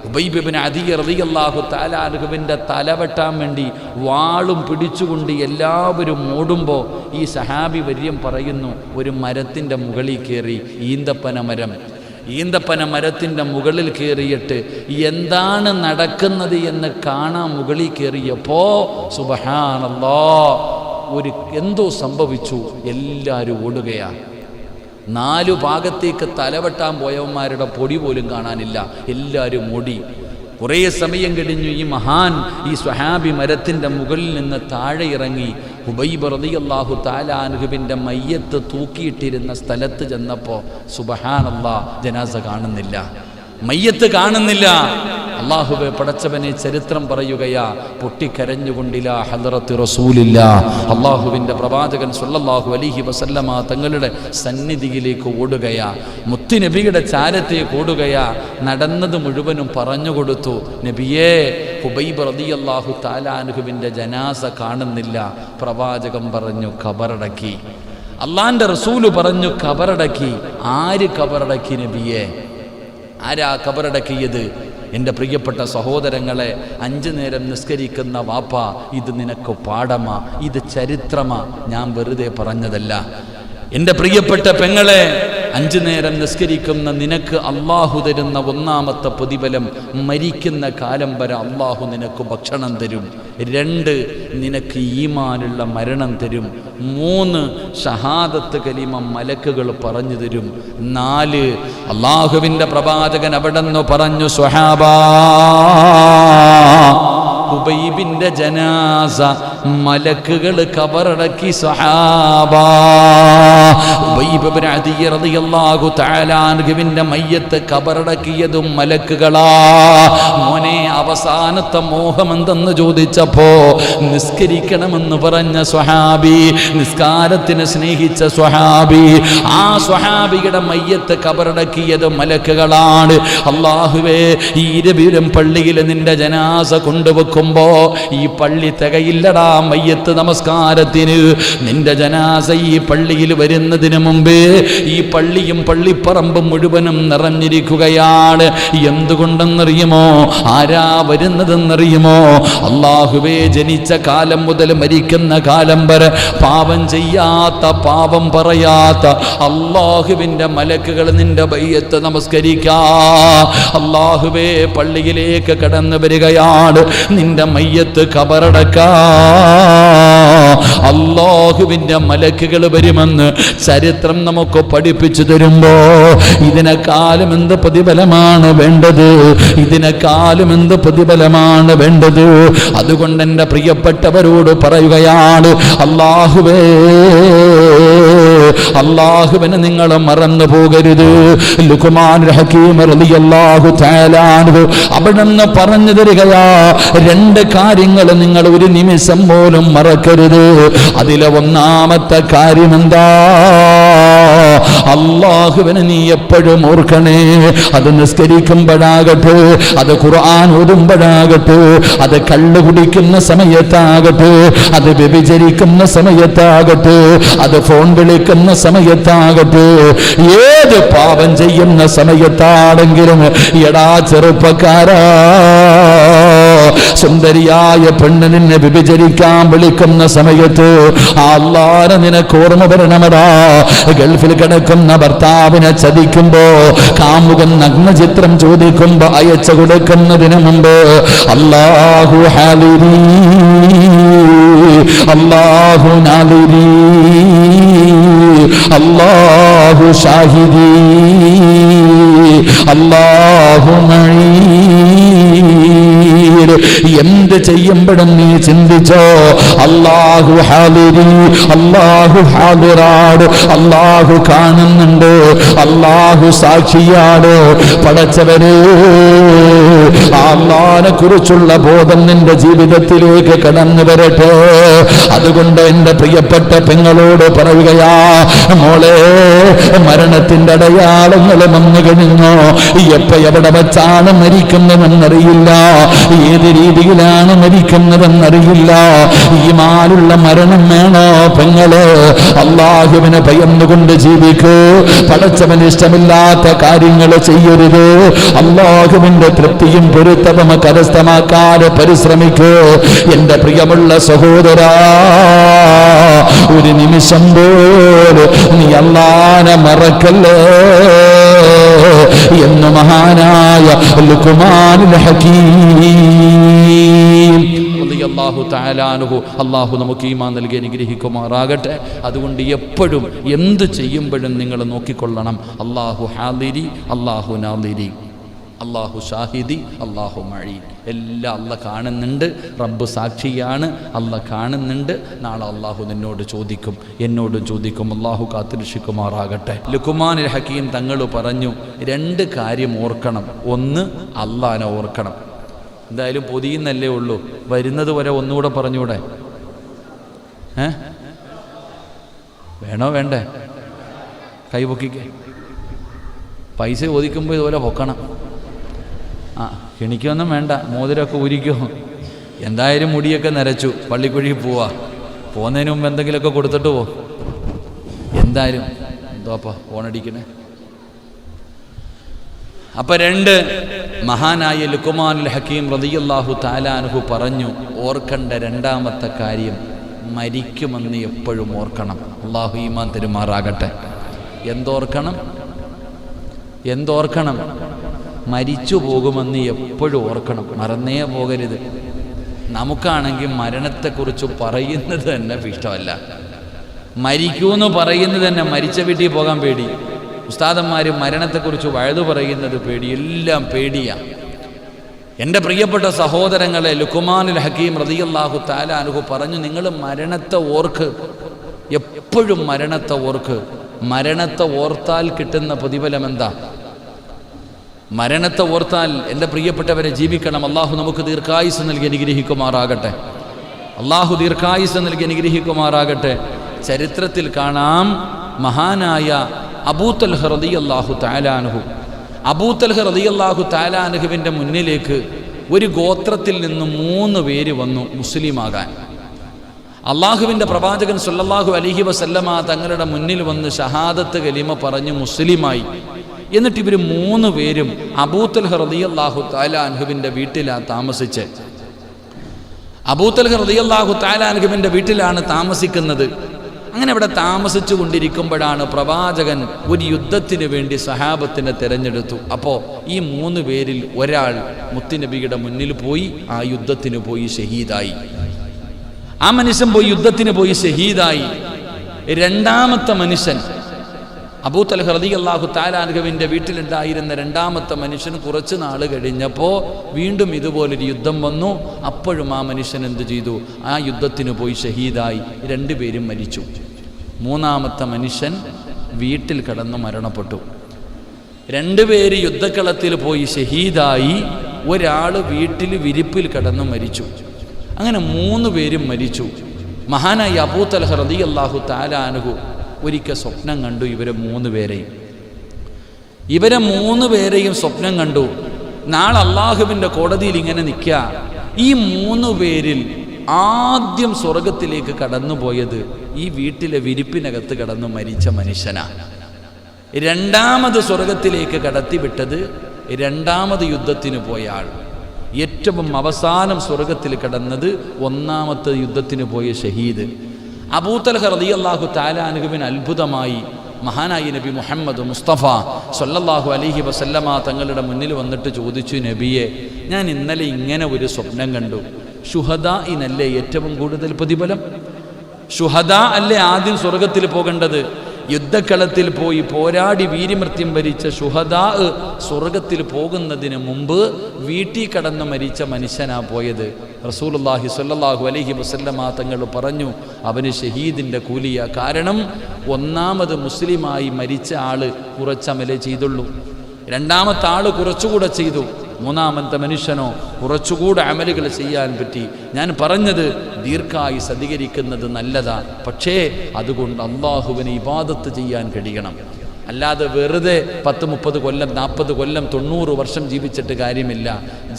ഹുബൈബ് ഇബ്നു അദി റളിയല്ലാഹു തആല അൻഹുവിന്റെ തല വെട്ടാൻ വേണ്ടി വാളും പിടിച്ചുകൊണ്ട് എല്ലാവരും ഓടുമ്പോൾ ഈ സഹാബി വര്യം പറയുന്നു, ഒരു മരത്തിൻ്റെ മുകളിൽ കയറി, ഈന്തപ്പന മരത്തിൻ്റെ മുകളിൽ കയറിയിട്ട് എന്താണ് നടക്കുന്നത് എന്ന് കാണാൻ മുകളിൽ കയറിയപ്പോൾ സുബ്ഹാനല്ലാഹ്, എന്തോ സംഭവിച്ചു. എല്ലാവരും ഓടുകയാണ്. 4 ഭാഗത്തേക്ക് തലവെട്ടാൻ പോയവന്മാരുടെ പൊടി പോലും കാണാനില്ല. എല്ലാവരും ഓടി. കുറേ സമയം കഴിഞ്ഞു ഈ മഹാൻ, ഈ സ്വഹാബി മരത്തിൻ്റെ മുകളിൽ നിന്ന് താഴെ ഇറങ്ങി ഹുബൈബ് റളിയല്ലാഹു തആല അൻഹുവിൻ്റെ മയ്യത്ത് തൂക്കിയിട്ടിരുന്ന സ്ഥലത്ത് ചെന്നപ്പോൾ സുബ്ഹാനല്ലാഹ്, ജനാസ കാണുന്നില്ല, മയ്യത്ത് കാണുന്നില്ല. അല്ലാഹുവേ, പടച്ചവനെ, ചരിത്രം പറയുകയാ, പൊട്ടിക്കരഞ്ഞുകൊണ്ടില്ല ഹദ്റത്ത് റസൂലില്ല, അല്ലാഹുവിൻ്റെ പ്രവാചകൻ സല്ലല്ലാഹു അലൈഹി വസല്ലമ തങ്ങളുടെ സന്നിധിയിലേക്ക് ഓടുകയാ, മുത്തുനബിയുടെ ചാരത്തേക്ക് ഓടുകയാ. നടന്നത് മുഴുവനും പറഞ്ഞു കൊടുത്തു. നബിയേ, ഹുബൈബ് റളിയല്ലാഹു തആല അൻഹുവിൻ്റെ ജനാസ കാണുന്നില്ല. പ്രവാചകൻ പറഞ്ഞു, ഖബറടക്കി. അള്ളാന്റെ റസൂല് പറഞ്ഞു, ഖബറടക്കി. ആര് ഖബറടക്കി നബിയേ? ആരാ ഖബറടക്കിയത്? എൻ്റെ പ്രിയപ്പെട്ട സഹോദരങ്ങളെ, 5 നേരം നിസ്കരിക്കുന്ന വാപ്പ, ഇത് നിനക്ക് പാഠമാ, ഇത് ചരിത്രമാ, ഞാൻ വെറുതെ പറഞ്ഞതല്ല. എൻ്റെ പ്രിയപ്പെട്ട പെങ്ങളെ, 5 നേരം നിസ്കരിക്കുന്ന നിനക്ക് അള്ളാഹു തരുന്ന ഒന്നാമത്തെ പ്രതിഫലം, മരിക്കുന്ന കാലം വരെ അള്ളാഹു നിനക്ക് ഭക്ഷണം തരും. 2, നിനക്ക് ഈമാനുള്ള മരണം തരും. 3, ഷഹാദത്ത് കലിമ മലക്കുകൾ പറഞ്ഞു തരും. 4, അള്ളാഹുവിൻ്റെ പ്രവാചകൻ അവിടെന്ന് പറഞ്ഞു, സ്വഹാബാ, ഹുബൈബിന്റെ ജനാസ മലക്കുകൾ കബറടക്കി സഹാബ. ഉബയ്യ് ഇബ്നു അദി റളിയല്ലാഹു തആല അൻഹുവിന്റെ മയ്യത്ത് കബറടക്കിയതും മലക്കുകളാ. മോനെ, അവസാനത്തെ മോഹം എന്തെന്ന് ചോദിച്ചപ്പോ നിസ്കരിക്കണമെന്ന് പറഞ്ഞ സ്വഹാബി, നിസ്കാരത്തിന് സ്നേഹിച്ച സ്വഹാബി, ആ സ്വഹാബിയുടെ മയ്യത്ത് കബറടക്കിയത് മലക്കുകളാണ്. അല്ലാഹുവേ, ഈ ഇരവിരം പള്ളിയിൽ നിന്റെ ജനാസ കൊണ്ടുവെക്കുമ്പോ ഈ പള്ളി തികയില്ലടാ മയ്യത്ത് നമസ്കാരത്തിന്. നിന്റെ ജനാസ ഈ പള്ളിയിൽ വരുന്നതിന് മുമ്പേ ഈ പള്ളിയും പള്ളിപ്പറമ്പും മുഴുവനും നിറഞ്ഞിരിക്കുകയാണ്. എന്തുകൊണ്ടെന്നറിയുമോ? ആരാ വരുന്നതെന്നറിയുമോ? അല്ലാഹുവേ, ജനിച്ച കാലം മുതൽ മരിക്കുന്ന കാലം വരെ പാപം ചെയ്യാത്ത, പാപം പറയാത്ത അല്ലാഹുവിന്റെ മലക്കുകൾ നിന്റെ ബയ്യത്ത് നമസ്കരിക്കാ. അല്ലാഹുവേ, പള്ളിയിലേക്ക് കടന്നു വരികയാണ്, നിന്റെ മയ്യത്ത് കബറടക്കാ. അല്ലാഹുവിന്റെ മലക്കുകൾ വരുമെന്ന് ചരിത്രം നമുക്ക് പഠിപ്പിച്ചു തരുമ്പോ ഇതിനെക്കാളും എന്ത് പ്രതിഫലമാണ് വേണ്ടത്? ഇതിനെക്കാളും എന്ത് പ്രതിഫലമാണ് വേണ്ടത്? അതുകൊണ്ട് എൻ്റെ പ്രിയപ്പെട്ടവരോട് പറയുകയാണ്, അല്ലാഹുവേ, അല്ലാഹുവിനെ നിങ്ങൾ മറന്നു പോകരുത്. ലുഖ്മാനുൽ ഹകീം റളിയല്ലാഹു തആല അൻഹു അവിടുന്ന് പറഞ്ഞു തരികയാ, രണ്ട് കാര്യങ്ങൾ നിങ്ങൾ ഒരു നിമിഷം പോലും മറക്കരുത്. അതിലെ ഒന്നാമത്തെ കാര്യം എന്താ? അല്ലാഹുവിനെ നീ എപ്പോഴും ഓർക്കണേ. അത് നിസ്കരിക്കുമ്പോഴാകട്ടെ, അത് ഖുർആൻ ഓതുമ്പോഴാകട്ടെ, അത് കള്ളു കുടിക്കുന്ന സമയത്താകട്ടെ, അത് വ്യഭിചരിക്കുന്ന സമയത്താകട്ടെ, അത് ഫോൺ വിളിക്കുന്ന സമയത്താകട്ടെ, ഏത് പാപം ചെയ്യുന്ന സമയത്താണെങ്കിലും എടാ ചെറുപ്പക്കാരാ, സുന്ദരിയായ പെണ്ണ് നിന്നെ വ്യഭിചരിക്കാൻ വിളിക്കുന്ന സമയത്ത് അല്ലാഹുവിനെ നിനക്ക് ഓർമ്മ വരണമടാ. ഗൾഫിൽ കിടക്കുന്ന ഭർത്താവിനെ ചതിക്കുമ്പോ, കാമുകൻ നഗ്നചിത്രം ചോദിക്കുമ്പോ അയച്ചു കൊടുക്കുന്നതിന് മുമ്പ് അല്ലാഹു ഹാലിരി, അല്ലാഹു നാലിരി, അല്ലാഹു ഷാഹിദി, അല്ലാഹു മഈ. എന്ത് ചെയ്യുമ്പോഴും നീ ചിന്തിച്ചോ, അല്ലാഹു ഹാലിരി, അല്ലാഹു ഹാദിറാട്, അല്ലാഹു കാണുന്നുണ്ട്, അല്ലാഹു സാക്ഷിയാണ്. പടച്ചവരെ, അല്ലാഹുവിനെ കുറിച്ചുള്ള ബോധം നിന്റെ ജീവിതത്തിലേക്ക് കടന്നു വരട്ടെ. അതുകൊണ്ട് എൻ്റെ പ്രിയപ്പെട്ട പെങ്ങളോട് പറയുകയാ, മോളെ, മരണത്തിന്റെ അടയാളങ്ങൾ വന്നു കഴിഞ്ഞോ? എപ്പോ എവിടെ വെച്ചാണ് മരിക്കുന്നതെന്നറിയില്ല, ഏത് രീതിയിലാണ് മരിക്കുന്നതെന്നറിയില്ല. ഈമാനുള്ള മരണം വേണോ പെങ്ങള്? അല്ലാഹുവിനെ ഭയന്നുകൊണ്ട് ജീവിക്കൂ. പടച്ചവന് ഇഷ്ടമില്ലാത്ത കാര്യങ്ങൾ ചെയ്യരുത്. അല്ലാഹുവിന്റെ തൃപ്തിയും പൊരുത്തവും കരസ്ഥമാക്കാതെ പരിശ്രമിക്കൂ. എൻ്റെ പ്രിയമുള്ള സഹോദരാ, ഒരു നിമിഷം പോലും നീ അല്ലാഹുവിനെ മറക്കല്ലേ എന്ന് മഹാനായ ലുഖ്മാനുൽ ഹകീം റളിയല്ലാഹു തആല അൻഹു, അല്ലാഹു നമുക്ക് ഈമാൻ നൽകി അനുഗ്രഹിക്കുമാറാകട്ടെ. അതുകൊണ്ട് എപ്പോഴും എന്ത് ചെയ്യുമ്പോഴും നിങ്ങൾ നോക്കിക്കൊള്ളണം, അല്ലാഹു ഹാദിരി, അല്ലാഹു നാദിരി, അല്ലാഹു ഷാഹിദി, അല്ലാഹു മഈ. എല്ലാം അല്ലാഹ് കാണുന്നുണ്ട്. റബ്ബ് സാക്ഷിയാണ്. അല്ലാഹ് കാണുന്നുണ്ട്. നാളെ അല്ലാഹു നിന്നോട് ചോദിക്കും, എന്നോടും ചോദിക്കും. അല്ലാഹു കാത്തുരക്ഷിക്കുമാറാകട്ടെ. ലുഖ്മാനുൽ ഹകീം തങ്ങൾ പറഞ്ഞു, രണ്ട് കാര്യം ഓർക്കണം. ഒന്ന്, അല്ലാഹനെ ഓർക്കണം. എന്തായാലും പൊതിയുന്നല്ലേ ഉള്ളൂ, വരുന്നത് വരെ ഒന്നുകൂടെ പറഞ്ഞൂടെ? വേണോ വേണ്ടേ? കൈ പൊക്കിക്കേ. പൈസ ചോദിക്കുമ്പോൾ ഇതുപോലെ പൊക്കണം. ക്ഷണിക്കൊന്നും വേണ്ട, മോതിരമൊക്കെ ഊരിക്കോ. എന്തായാലും മുടിയൊക്കെ നരച്ചു, പള്ളിക്കുഴി പോവാ. പോകുന്നതിന് മുമ്പ് എന്തെങ്കിലുമൊക്കെ കൊടുത്തിട്ട് പോ. എന്തായാലും എന്തോപ്പാ ഫോണടിക്കണേ. അപ്പൊ രണ്ട്, മഹാനായ ലുഖ്മാനുൽ ഹകീം റളിയല്ലാഹു തആല അൻഹു പറഞ്ഞു, ഓർക്കേണ്ട രണ്ടാമത്തെ കാര്യം, മരിക്കുമെന്ന് എപ്പോഴും ഓർക്കണം. അല്ലാഹു ഈമാൻ തരുമാറാകട്ടെ. എന്തോർക്കണം? മരിച്ചു പോകുമെന്ന് എപ്പോഴും ഓർക്കണം. മറന്നേ പോകരുത്. നമുക്കാണെങ്കിൽ മരണത്തെക്കുറിച്ച് പറയുന്നത് തന്നെ ഇഷ്ടമല്ല. മരിക്കൂന്ന് പറയുന്നത് തന്നെ, മരിച്ച വീട്ടിൽ പോകാൻ പേടി. ഉസ്താദന്മാർ മരണത്തെക്കുറിച്ച് വഴുതു പറയുന്നത് പേടി. എല്ലാം പേടിയാണ്. എൻ്റെ പ്രിയപ്പെട്ട സഹോദരങ്ങളെ, ലുഖ്മാനുൽ ഹക്കീം റളിയല്ലാഹു തആല അൻഹു പറഞ്ഞു, നിങ്ങൾ മരണത്തെ ഓർക്ക്, എപ്പോഴും മരണത്തെ ഓർക്ക്. മരണത്തെ ഓർത്താൽ കിട്ടുന്ന പ്രതിഫലം എന്താ? മരണത്തെ ഓർത്താൽ എൻ്റെ പ്രിയപ്പെട്ടവരെ ജീവിക്കണം. അള്ളാഹു നമുക്ക് ദീർഘായുസ് നൽകി അനുഗ്രഹിക്കുമാറാകട്ടെ. അള്ളാഹു ദീർഘായുസ് നൽകി അനുഗ്രഹിക്കുമാറാകട്ടെ. ചരിത്രത്തിൽ കാണാം, മഹാനായ അബൂ തൽഹ റളിയല്ലാഹു തആല അൻഹു, അബൂ തൽഹ റളിയല്ലാഹു തആല അൻഹുവിൻ്റെ മുന്നിലേക്ക് ഒരു ഗോത്രത്തിൽ നിന്ന് 3 പേര് വന്നു മുസ്ലിമാകാൻ. അള്ളാഹുവിൻ്റെ പ്രവാചകൻ സല്ലല്ലാഹു അലൈഹി വസല്ലമ തങ്ങളുടെ മുന്നിൽ വന്ന് ഷഹാദത്ത് കലിമ പറഞ്ഞ് മുസ്ലിമായി. എന്നിട്ട് ഇവർ 3 പേരും അബൂ തൽഹ റളിയല്ലാഹു തആല അൻഹുവിൻ്റെ വീട്ടിലാണ് താമസിച്ച്. അബൂ തൽഹ റളിയല്ലാഹു തആല അൻഹുവിൻ്റെ വീട്ടിലാണ് താമസിക്കുന്നത്. അങ്ങനെ അവിടെ താമസിച്ചു കൊണ്ടിരിക്കുമ്പോഴാണ് പ്രവാചകൻ ഒരു യുദ്ധത്തിന് വേണ്ടി സഹാബത്തിനെ തിരഞ്ഞെടുത്തു. അപ്പോൾ ഈ 3 പേരിൽ ഒരാൾ മുത്തുനബിയുടെ മുന്നിൽ പോയി ആ യുദ്ധത്തിന് പോയി ഷഹീദായി. ആ മനുഷ്യൻ പോയി യുദ്ധത്തിന് പോയി ഷഹീദായി. രണ്ടാമത്തെ മനുഷ്യൻ, അബൂ തൽഹ റളിയല്ലാഹു തആല അൻഹുവിൻ്റെ വീട്ടിലുണ്ടായിരുന്ന രണ്ടാമത്തെ മനുഷ്യൻ കുറച്ച് നാൾ കഴിഞ്ഞപ്പോൾ വീണ്ടും ഇതുപോലൊരു യുദ്ധം വന്നു. അപ്പോഴും ആ മനുഷ്യൻ എന്ത് ചെയ്തു? ആ യുദ്ധത്തിന് പോയി ഷഹീദായി. 2 പേരും മരിച്ചു. മൂന്നാമത്തെ മനുഷ്യൻ വീട്ടിൽ കിടന്ന് മരണപ്പെട്ടു. 2 പേര് യുദ്ധക്കളത്തിൽ പോയി ഷഹീദായി, ഒരാൾ വീട്ടിൽ വിരിപ്പിൽ കിടന്ന് മരിച്ചു. അങ്ങനെ 3 പേരും മരിച്ചു. മഹാനായ അബൂ തൽഹ റളിയല്ലാഹു തആല അൻഹു ഒരിക്കൽ സ്വപ്നം കണ്ടു ഇവരെ 3 പേരെയും സ്വപ്നം കണ്ടു. നാളെ അള്ളാഹുവിൻ്റെ കോടതിയിൽ ഇങ്ങനെ നിൽക്കുക. ഈ 3 പേരിൽ ആദ്യം സ്വർഗത്തിലേക്ക് കടന്നുപോയത് ഈ വീട്ടിലെ വിരിപ്പിനകത്ത് കടന്നു മരിച്ച മനുഷ്യനാണ്. രണ്ടാമത് സ്വർഗത്തിലേക്ക് കടത്തിവിട്ടത് രണ്ടാമത് യുദ്ധത്തിന് പോയ ആൾ. ഏറ്റവും അവസാനം സ്വർഗത്തിൽ കടന്നത് ഒന്നാമത്തെ യുദ്ധത്തിന് പോയ ഷഹീദ്. അബൂ തൽഹ റളിയല്ലാഹു തആല അൻഹുവിന് അത്ഭുതമായി. മഹാനായ നബി മുഹമ്മദ് മുസ്തഫ സല്ലല്ലാഹു അലൈഹി വസല്ലമ തങ്ങളുടെ മുന്നിൽ വന്നിട്ട് ചോദിച്ചു, നബിയെ, ഞാൻ ഇന്നലെ ഇങ്ങനെ ഒരു സ്വപ്നം കണ്ടു. ശുഹദാഇനല്ലേ ഏറ്റവും കൂടുതൽ പ്രതിഫലം? ശുഹദാ അല്ലേ ആദ്യം സ്വർഗത്തിൽ പോകേണ്ടത്? യുദ്ധക്കളത്തിൽ പോയി പോരാടി വീരമൃത്യം വരിച്ച ശുഹദാ സ്വർഗത്തിൽ പോകുന്നതിന് മുമ്പ് വീട്ടിൽ കടന്ന് മരിച്ച മനുഷ്യനാ പോയത്. റസൂലുള്ളാഹി സ്വല്ലല്ലാഹു അലൈഹി വസല്ലമ തങ്ങൾ പറഞ്ഞു, അവന് ഷഹീദിൻ്റെ കൂലിയ. കാരണം ഒന്നാമത് മുസ്ലിമായി മരിച്ച ആള് കുറച്ചമലേ ചെയ്തുള്ളൂ, രണ്ടാമത്തെ ആള് കുറച്ചുകൂടെ ചെയ്തു, മൂന്നാമത്തെ മനുഷ്യനോ കുറച്ചുകൂടെ അമലുകൾ ചെയ്യാൻ പറ്റി. ഞാൻ പറഞ്ഞത് ദീർഘായുസ് അധികരിക്കുന്നത് നല്ലതാ, പക്ഷേ അതുകൊണ്ട് അള്ളാഹുവിനെ ഇബാദത്ത് ചെയ്യാൻ കഴിയണം. അല്ലാതെ വെറുതെ 10, 30 കൊല്ലം, 40 കൊല്ലം, 90 വർഷം ജീവിച്ചിട്ട് കാര്യമില്ല.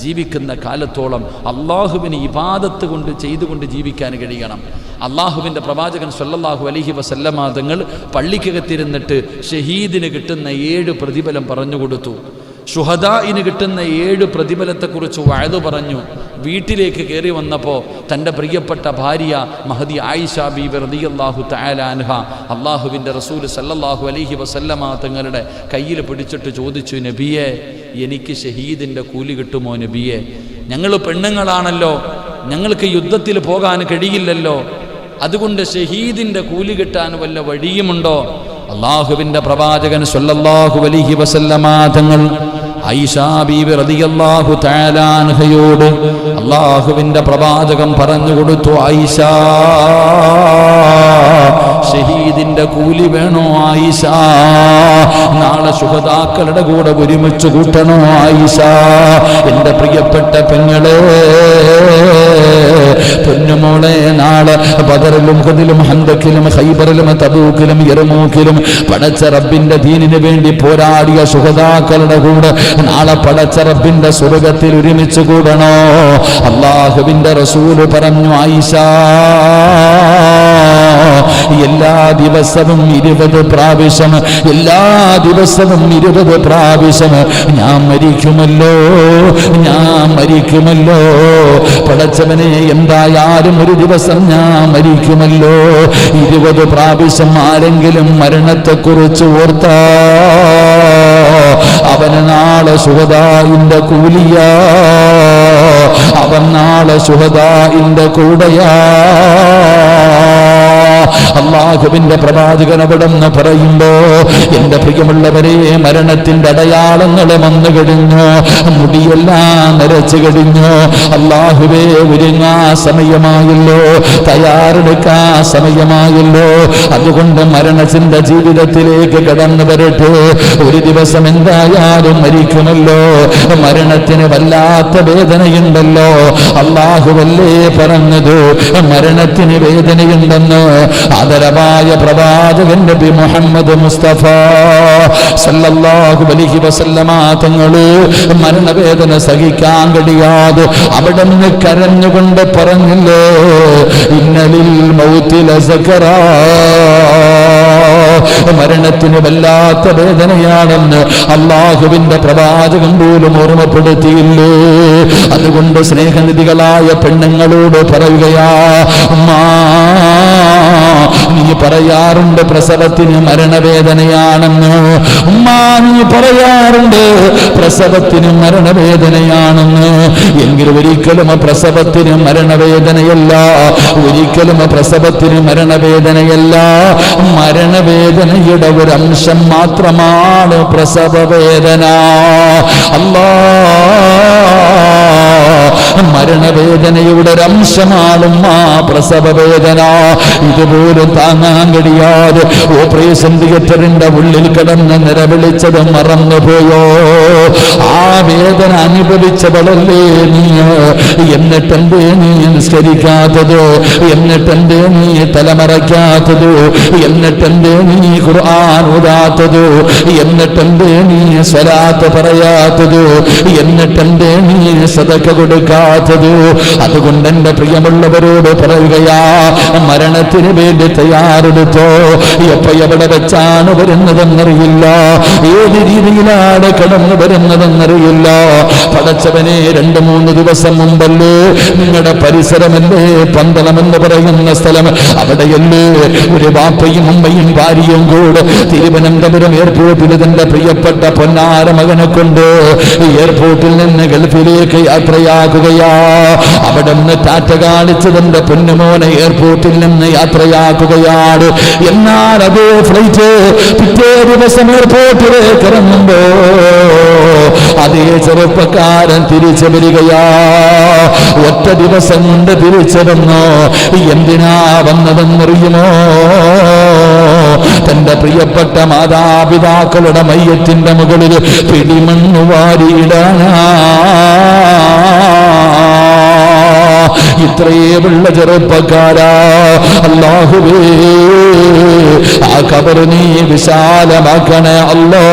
ജീവിക്കുന്ന കാലത്തോളം അള്ളാഹുവിന് ഇബാദത്ത് കൊണ്ട് ചെയ്തുകൊണ്ട് ജീവിക്കാൻ കഴിയണം. അള്ളാഹുവിൻ്റെ പ്രവാചകൻ സല്ലല്ലാഹു അലൈഹി വസല്ലമ തങ്ങൾ പള്ളിക്കകത്തിരുന്നിട്ട് ഷഹീദിന് കിട്ടുന്ന 7 പ്രതിഫലം പറഞ്ഞു കൊടുത്തു. ശുഹദാഇന് കിട്ടുന്ന 7 പ്രതിഫലത്തെക്കുറിച്ച് വഅദ് പറഞ്ഞു. വീട്ടിലേക്ക് കയറി വന്നപ്പോൾ തൻ്റെ പ്രിയപ്പെട്ട ഭാര്യ മഹദി ആയിഷ ബീബി റളിയല്ലാഹു തആല അൻഹ അള്ളാഹുവിൻ്റെ റസൂൽ സല്ലല്ലാഹു അലൈഹി വസല്ലമ തങ്ങളുടെ കയ്യിൽ പിടിച്ചിട്ട് ചോദിച്ചു, നബിയെ, എനിക്ക് ഷഹീദിൻ്റെ കൂലി കിട്ടുമോ നബിയെ? ഞങ്ങൾ പെണ്ണുങ്ങളാണല്ലോ, ഞങ്ങൾക്ക് യുദ്ധത്തിൽ പോകാൻ കഴിയില്ലല്ലോ, അതുകൊണ്ട് ഷഹീദിൻ്റെ കൂലി കിട്ടാൻ വല്ല വഴിയുമുണ്ടോ? അള്ളാഹുവിൻ്റെ പ്രവാചകൻ സല്ലല്ലാഹു അലൈഹി വസല്ലമ തങ്ങൾ ആയിഷ ബീബി റളിയല്ലാഹു തആല അൻഹയോട് അള്ളാഹുവിൻ്റെ പ്രവാചകൻ പറഞ്ഞു കൊടുത്തു, ആയിഷ, ഷഹീദിൻ്റെ കൂലി വേണോ ആയിഷ? നാളെ ശുഹദാക്കളുടെ കൂടെ ഒരുമിച്ച് കൂട്ടണോ ആയിഷ? എൻ്റെ പ്രിയപ്പെട്ട പെങ്ങളെ, പൊന്നുമോളെ, നാളെ ബദറിലും ഉഹദിലും ഹന്തക്കിലും ഖൈബറിലും തബൂക്കിലും യർമൂക്കിലും പടച്ച റബ്ബിന്റെ ദീനിന് വേണ്ടി പോരാടിയ ശുഹദാക്കളുടെ കൂടെ നാളെ പടച്ച റബ്ബിന്റെ സ്വർഗ്ഗത്തിൽ ഒരുമിച്ച് കൂടണോ? അല്ലാഹുവിന്റെ റസൂൽ പറഞ്ഞു, ആയിഷ, എല്ലാ ദിവസവും 20 പ്രാവശ്യം, എല്ലാ ദിവസവും 20 പ്രാവശ്യം ഞാൻ മരിക്കുമല്ലോ, ഞാൻ മരിക്കുമല്ലോ. പടച്ചവനെ, എന്തായാലും ഒരു ദിവസം ഞാൻ മരിക്കുമല്ലോ. 20 പ്രാവശ്യം ആരെങ്കിലും മരണത്തെക്കുറിച്ച് ഓർത്താ അവന് നാളെ ശുഹദാഇന്റെ കൂലിയാ, അവൻ നാളെ ശുഹദാഇന്റെ കൂടെയാ. അല്ലാഹുവിന്റെ പ്രവാചകൻ അവിടെന്ന് പറയുമ്പോ, എന്റെ പ്രിയമുള്ളവരെ, മരണത്തിന്റെ അടയാളങ്ങൾ വന്നു കഴിഞ്ഞു, മുടിയെല്ലാം നരച്ചു കഴിഞ്ഞു. അല്ലാഹുവേ, ഒരുങ്ങാ സമയമായല്ലോ, തയ്യാറെടുക്കാ സമയമായല്ലോ. അതുകൊണ്ട് മരണത്തിന്റെ ജീവിതത്തിലേക്ക് കടന്നു വരട്ടെ. ഒരു ദിവസം എന്തായാലും മരിക്കുമല്ലോ. മരണത്തിന് വല്ലാത്ത വേദനയുണ്ടല്ലോ. അല്ലാഹുവല്ലേ പറഞ്ഞത് മരണത്തിന് വേദനയുണ്ടെന്ന്. ആദരവായ പ്രവാചകൻ നബി മുഹമ്മദ് മുസ്തഫ സല്ലല്ലാഹു അലൈഹി വസല്ലമ തങ്ങള് മരണവേദന സഹിക്കാൻ കഴിയാതെ അവിടെ നിന്ന് കരഞ്ഞുകൊണ്ട് പറഞ്ഞില്ലേ, ഇന്നലിൽ മൗതി ലസകറാ, മരണത്തിന് വല്ലാത്ത വേദനയാണെന്ന് അല്ലാഹുവിന്റെ പ്രവാചകൻ പോലും ഓർമ്മപ്പെടുത്തിയില്ലേ. അതുകൊണ്ട് സ്നേഹനിധികളായ പെണ്ണുങ്ങളോട് പറയുകയാ, നീ പറയാറുണ്ട് പ്രസവത്തിന് മരണവേദനയാണെന്ന്. നീ പറയാറുണ്ട് പ്രസവത്തിന് മരണവേദനയാണെന്ന്. എങ്കിലും ഒരിക്കലും പ്രസവത്തിന് മരണവേദനയല്ല, ഒരിക്കലും പ്രസവത്തിന് മരണവേദനയല്ല. മരണവേദനയുടെ ഒരു അംശം മാത്രമാണ് പ്രസവവേദന. മരണവേദനയുടെ ഒരു അംശമാണ് പ്രസവവേദന. ഇതുപോലും താങ്ങാൻ കഴിയാതെ ഓപ്പറേഷൻ തിയേറ്ററിന്റെ ഉള്ളിൽ കിടന്ന് നിലവിളിച്ചത് മറന്നുപോയോ? ആ വേദന അനുഭവിച്ചവളല്ലേ നീ? എന്നിട്ടെന്തേ നീ നിസ്കരിക്കാത്തത്? എന്നിട്ടെന്തേ നീ തലമറയ്ക്കാത്തത്? എന്നിട്ടെന്തേ നീ ഖുർആൻ ഓതാത്തത്? എന്നിട്ടെന്തേ നീ സ്വലാത്ത് പറയാത്തത്? എന്നിട്ടെന്തേ നീ സദഖ കൊടുക്കാത്തത്? അതുകൊണ്ട് എന്റെ പ്രിയമുള്ളവരോട് പറയുകയാ, മരണത്തിന് വേണ്ടി തയ്യാറെടുത്തോ. എപ്പോ എവിടെ വെച്ചാണ് വരുന്നതെന്നറിയില്ല, ഏത് രീതിയിലാണ് കടന്നു വരുന്നതെന്നറിയില്ല. പടച്ചവനെ, 2-3 ദിവസം മുമ്പല്ലേ നിങ്ങളുടെ പരിസരമല്ലേ പന്തളമെന്ന് പറയുന്ന സ്ഥലം, അവിടെയല്ലേ ഒരു ബാപ്പയും ഉമ്മയും ഭാര്യയും കൂടെ തിരുവനന്തപുരം എയർപോർട്ടിൽ തന്റെ പ്രിയപ്പെട്ട പൊന്നാര മകനെ കൊണ്ട് എയർപോർട്ടിൽ നിന്ന് ഗൾഫിലേക്ക് യാത്രയാക്കുകയാ. അവിടെ നിന്ന് ടാറ്റ കാണിച്ച് തന്റെ പൊന്നുമോനെ എയർപോർട്ടിൽ നിന്ന് യാത്രയാക്കുകയാണ്. എന്നാൽ അതേ ഫ്ലൈറ്റ് പിറ്റേ ദിവസം എയർപോർട്ടിലേക്ക് ഇറങ്ങുമ്പോ അതേ ചെറുപ്പക്കാരൻ തിരിച്ചു വരികയാ. ഒറ്റ ദിവസം കൊണ്ട് തിരിച്ചു വന്നോ. എന്തിനാ വന്നതെന്നറിയുമോ? തന്റെ പ്രിയപ്പെട്ട മാതാപിതാക്കളുടെ മയ്യത്തിന്റെ മുകളിൽ പിടിമണ്ണ് വാരിയിടാനാ. ഇത്രയുള്ള ചെറുപ്പക്കാരാ, അല്ലാഹുവേ, ആ ഖബർ നീ വിശാലമാക്കണേ അല്ലാ.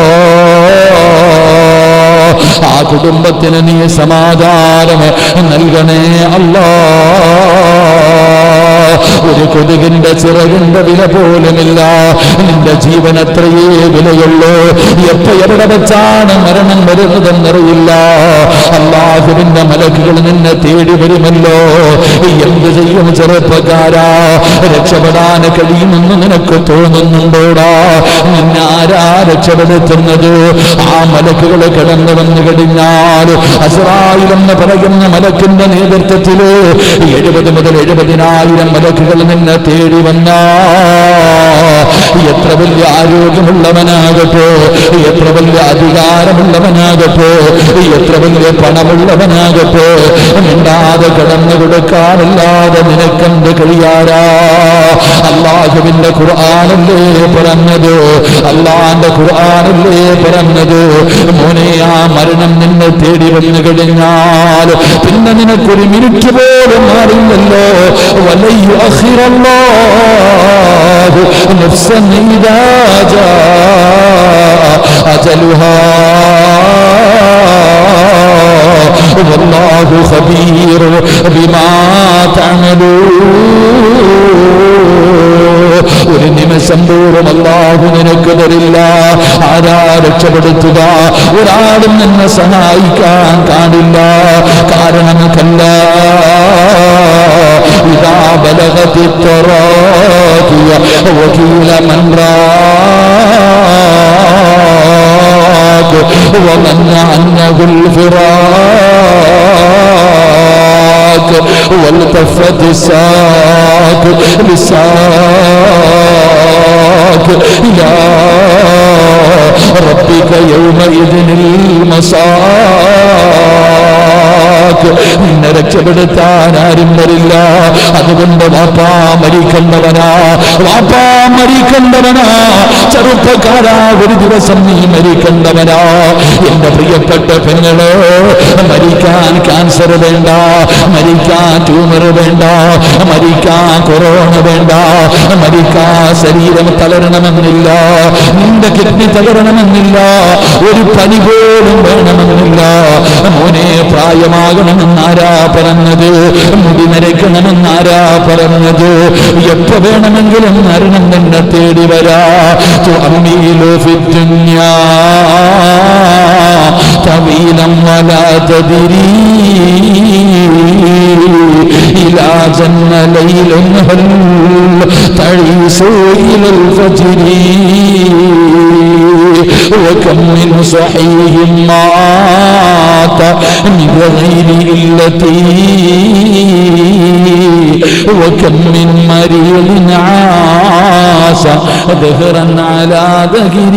ആ കുടുംബത്തിന് നീ സമാധാനം നൽകണേ അല്ലാ. ഒരു കൊതുകിന്റെ ചിറകിന്റെ വില പോലുമില്ല. നിന്റെ ജീവൻ അത്രയേ വിലയുള്ളൂ. എപ്പോ എവിടെ വെച്ചാണ് മരണം വരുന്നതെന്നറിയില്ല. അല്ലാഹുവിന്റെ മലക്കുകൾ നിന്നെ തേടി വരുമല്ലോ. എന്ത് ചെയ്യും ചെറുപ്പക്കാരാ? രക്ഷപ്പെടാൻ കഴിയുമെന്ന് നിനക്ക് തോന്നുന്നുണ്ടോടാ? നിന്നെ ആരാ രക്ഷപ്പെടുത്തുന്നത്? ആ മലക്കുകൾ കടന്നു വന്നു കഴിഞ്ഞാൽ അസ്റായിൽ എന്ന് പറയുന്ന മലക്കിന്റെ നേതൃത്വത്തില് 70 മുതൽ 70,000 മലക്കുകൾ നിന്നെ തേടി വന്ന. എത്ര വലിയ ആരോഗ്യമുള്ളവനാകട്ടെ, എത്ര വലിയ അധികാരമുള്ളവനാകട്ടെ, എത്ര വലിയ പണമുള്ളവനാകട്ടെ, മിണ്ടാതെ കടന്നു കൊടുക്കാനല്ലാതെ നിനക്കെന്ത് കഴിയാറാ? അല്ലാഹുവിന്റെ ഖുർആനല്ലേ പറഞ്ഞത്, അല്ലാഹുവിന്റെ ഖുർആനല്ലേ പറഞ്ഞത്, മോനെ, ആ മരണം നിന്നെ തേടി വന്നു കഴിഞ്ഞാൽ പിന്നെ നിനക്കൊരു മിനിറ്റ് പോലും മാറില്ലല്ലോ. വലയുഅഖിറല്ലാഹു നഫ്സൻ ഇദാ ജാ അജലുഹാ വല്ലാഹു ഖബീർ ബിമാ തഅമലൂൻ. ഒരു നിമിഷം പോലും അല്ലാഹു നിനക്ക് തരില്ല. ആരാ രക്ഷപ്പെടുത്തുക? ഒരാളും നിന്നെ സഹായിക്കാൻ കാണില്ല. കാരണം കല്ല ഇദാ ബലഗതി തറാഖിയ വകീല മൻ റാഖ് വമൻ അന്നഹുൽ ഫിറാഖ്. والتفت الساق بالساق إلى ربك يومئذ المساق. നിന്നെ രക്ഷപ്പെടുത്താൻ ആരും വരില്ല. അതുകൊണ്ട് വാപ്പാ മരിക്കണ്ടവനാ, വാപ്പാ മരിക്കണ്ടവനാ, ചെറുപ്പക്കാരാ ഒരു ദിവസം നീ മരിക്കണ്ടവനാ. എന്റെ പ്രിയപ്പെട്ട പെങ്ങള്, മരിക്കാൻ ക്യാൻസർ വേണ്ട, മരിക്കാൻ ട്യൂമർ വേണ്ട, മരിക്കാൻ കൊറോണ വേണ്ട, മരിക്കാൻ ശരീരം തളരണമെന്നില്ല, നിന്റെ കിഡ്നി തളരണമെന്നില്ല, ഒരു പനി പോലും വേണമെന്നില്ല. മോനെ പ്രായമാകണമെന്നാരാ പറഞ്ഞത്? മുടി നരയ്ക്കണമെന്നാരാ പറഞ്ഞത്? എപ്പോ വേണമെങ്കിലും മരണം നിന്നെ തേടി വരാ. തുഅമ്മിലു ഫിദ്ദുനിയാ طويلا ولا تدري إلى جن ليل هل تعيش إلى الفجر وكم من صحيح مات من غير علة وكم من مريض عاش دهرا على دهره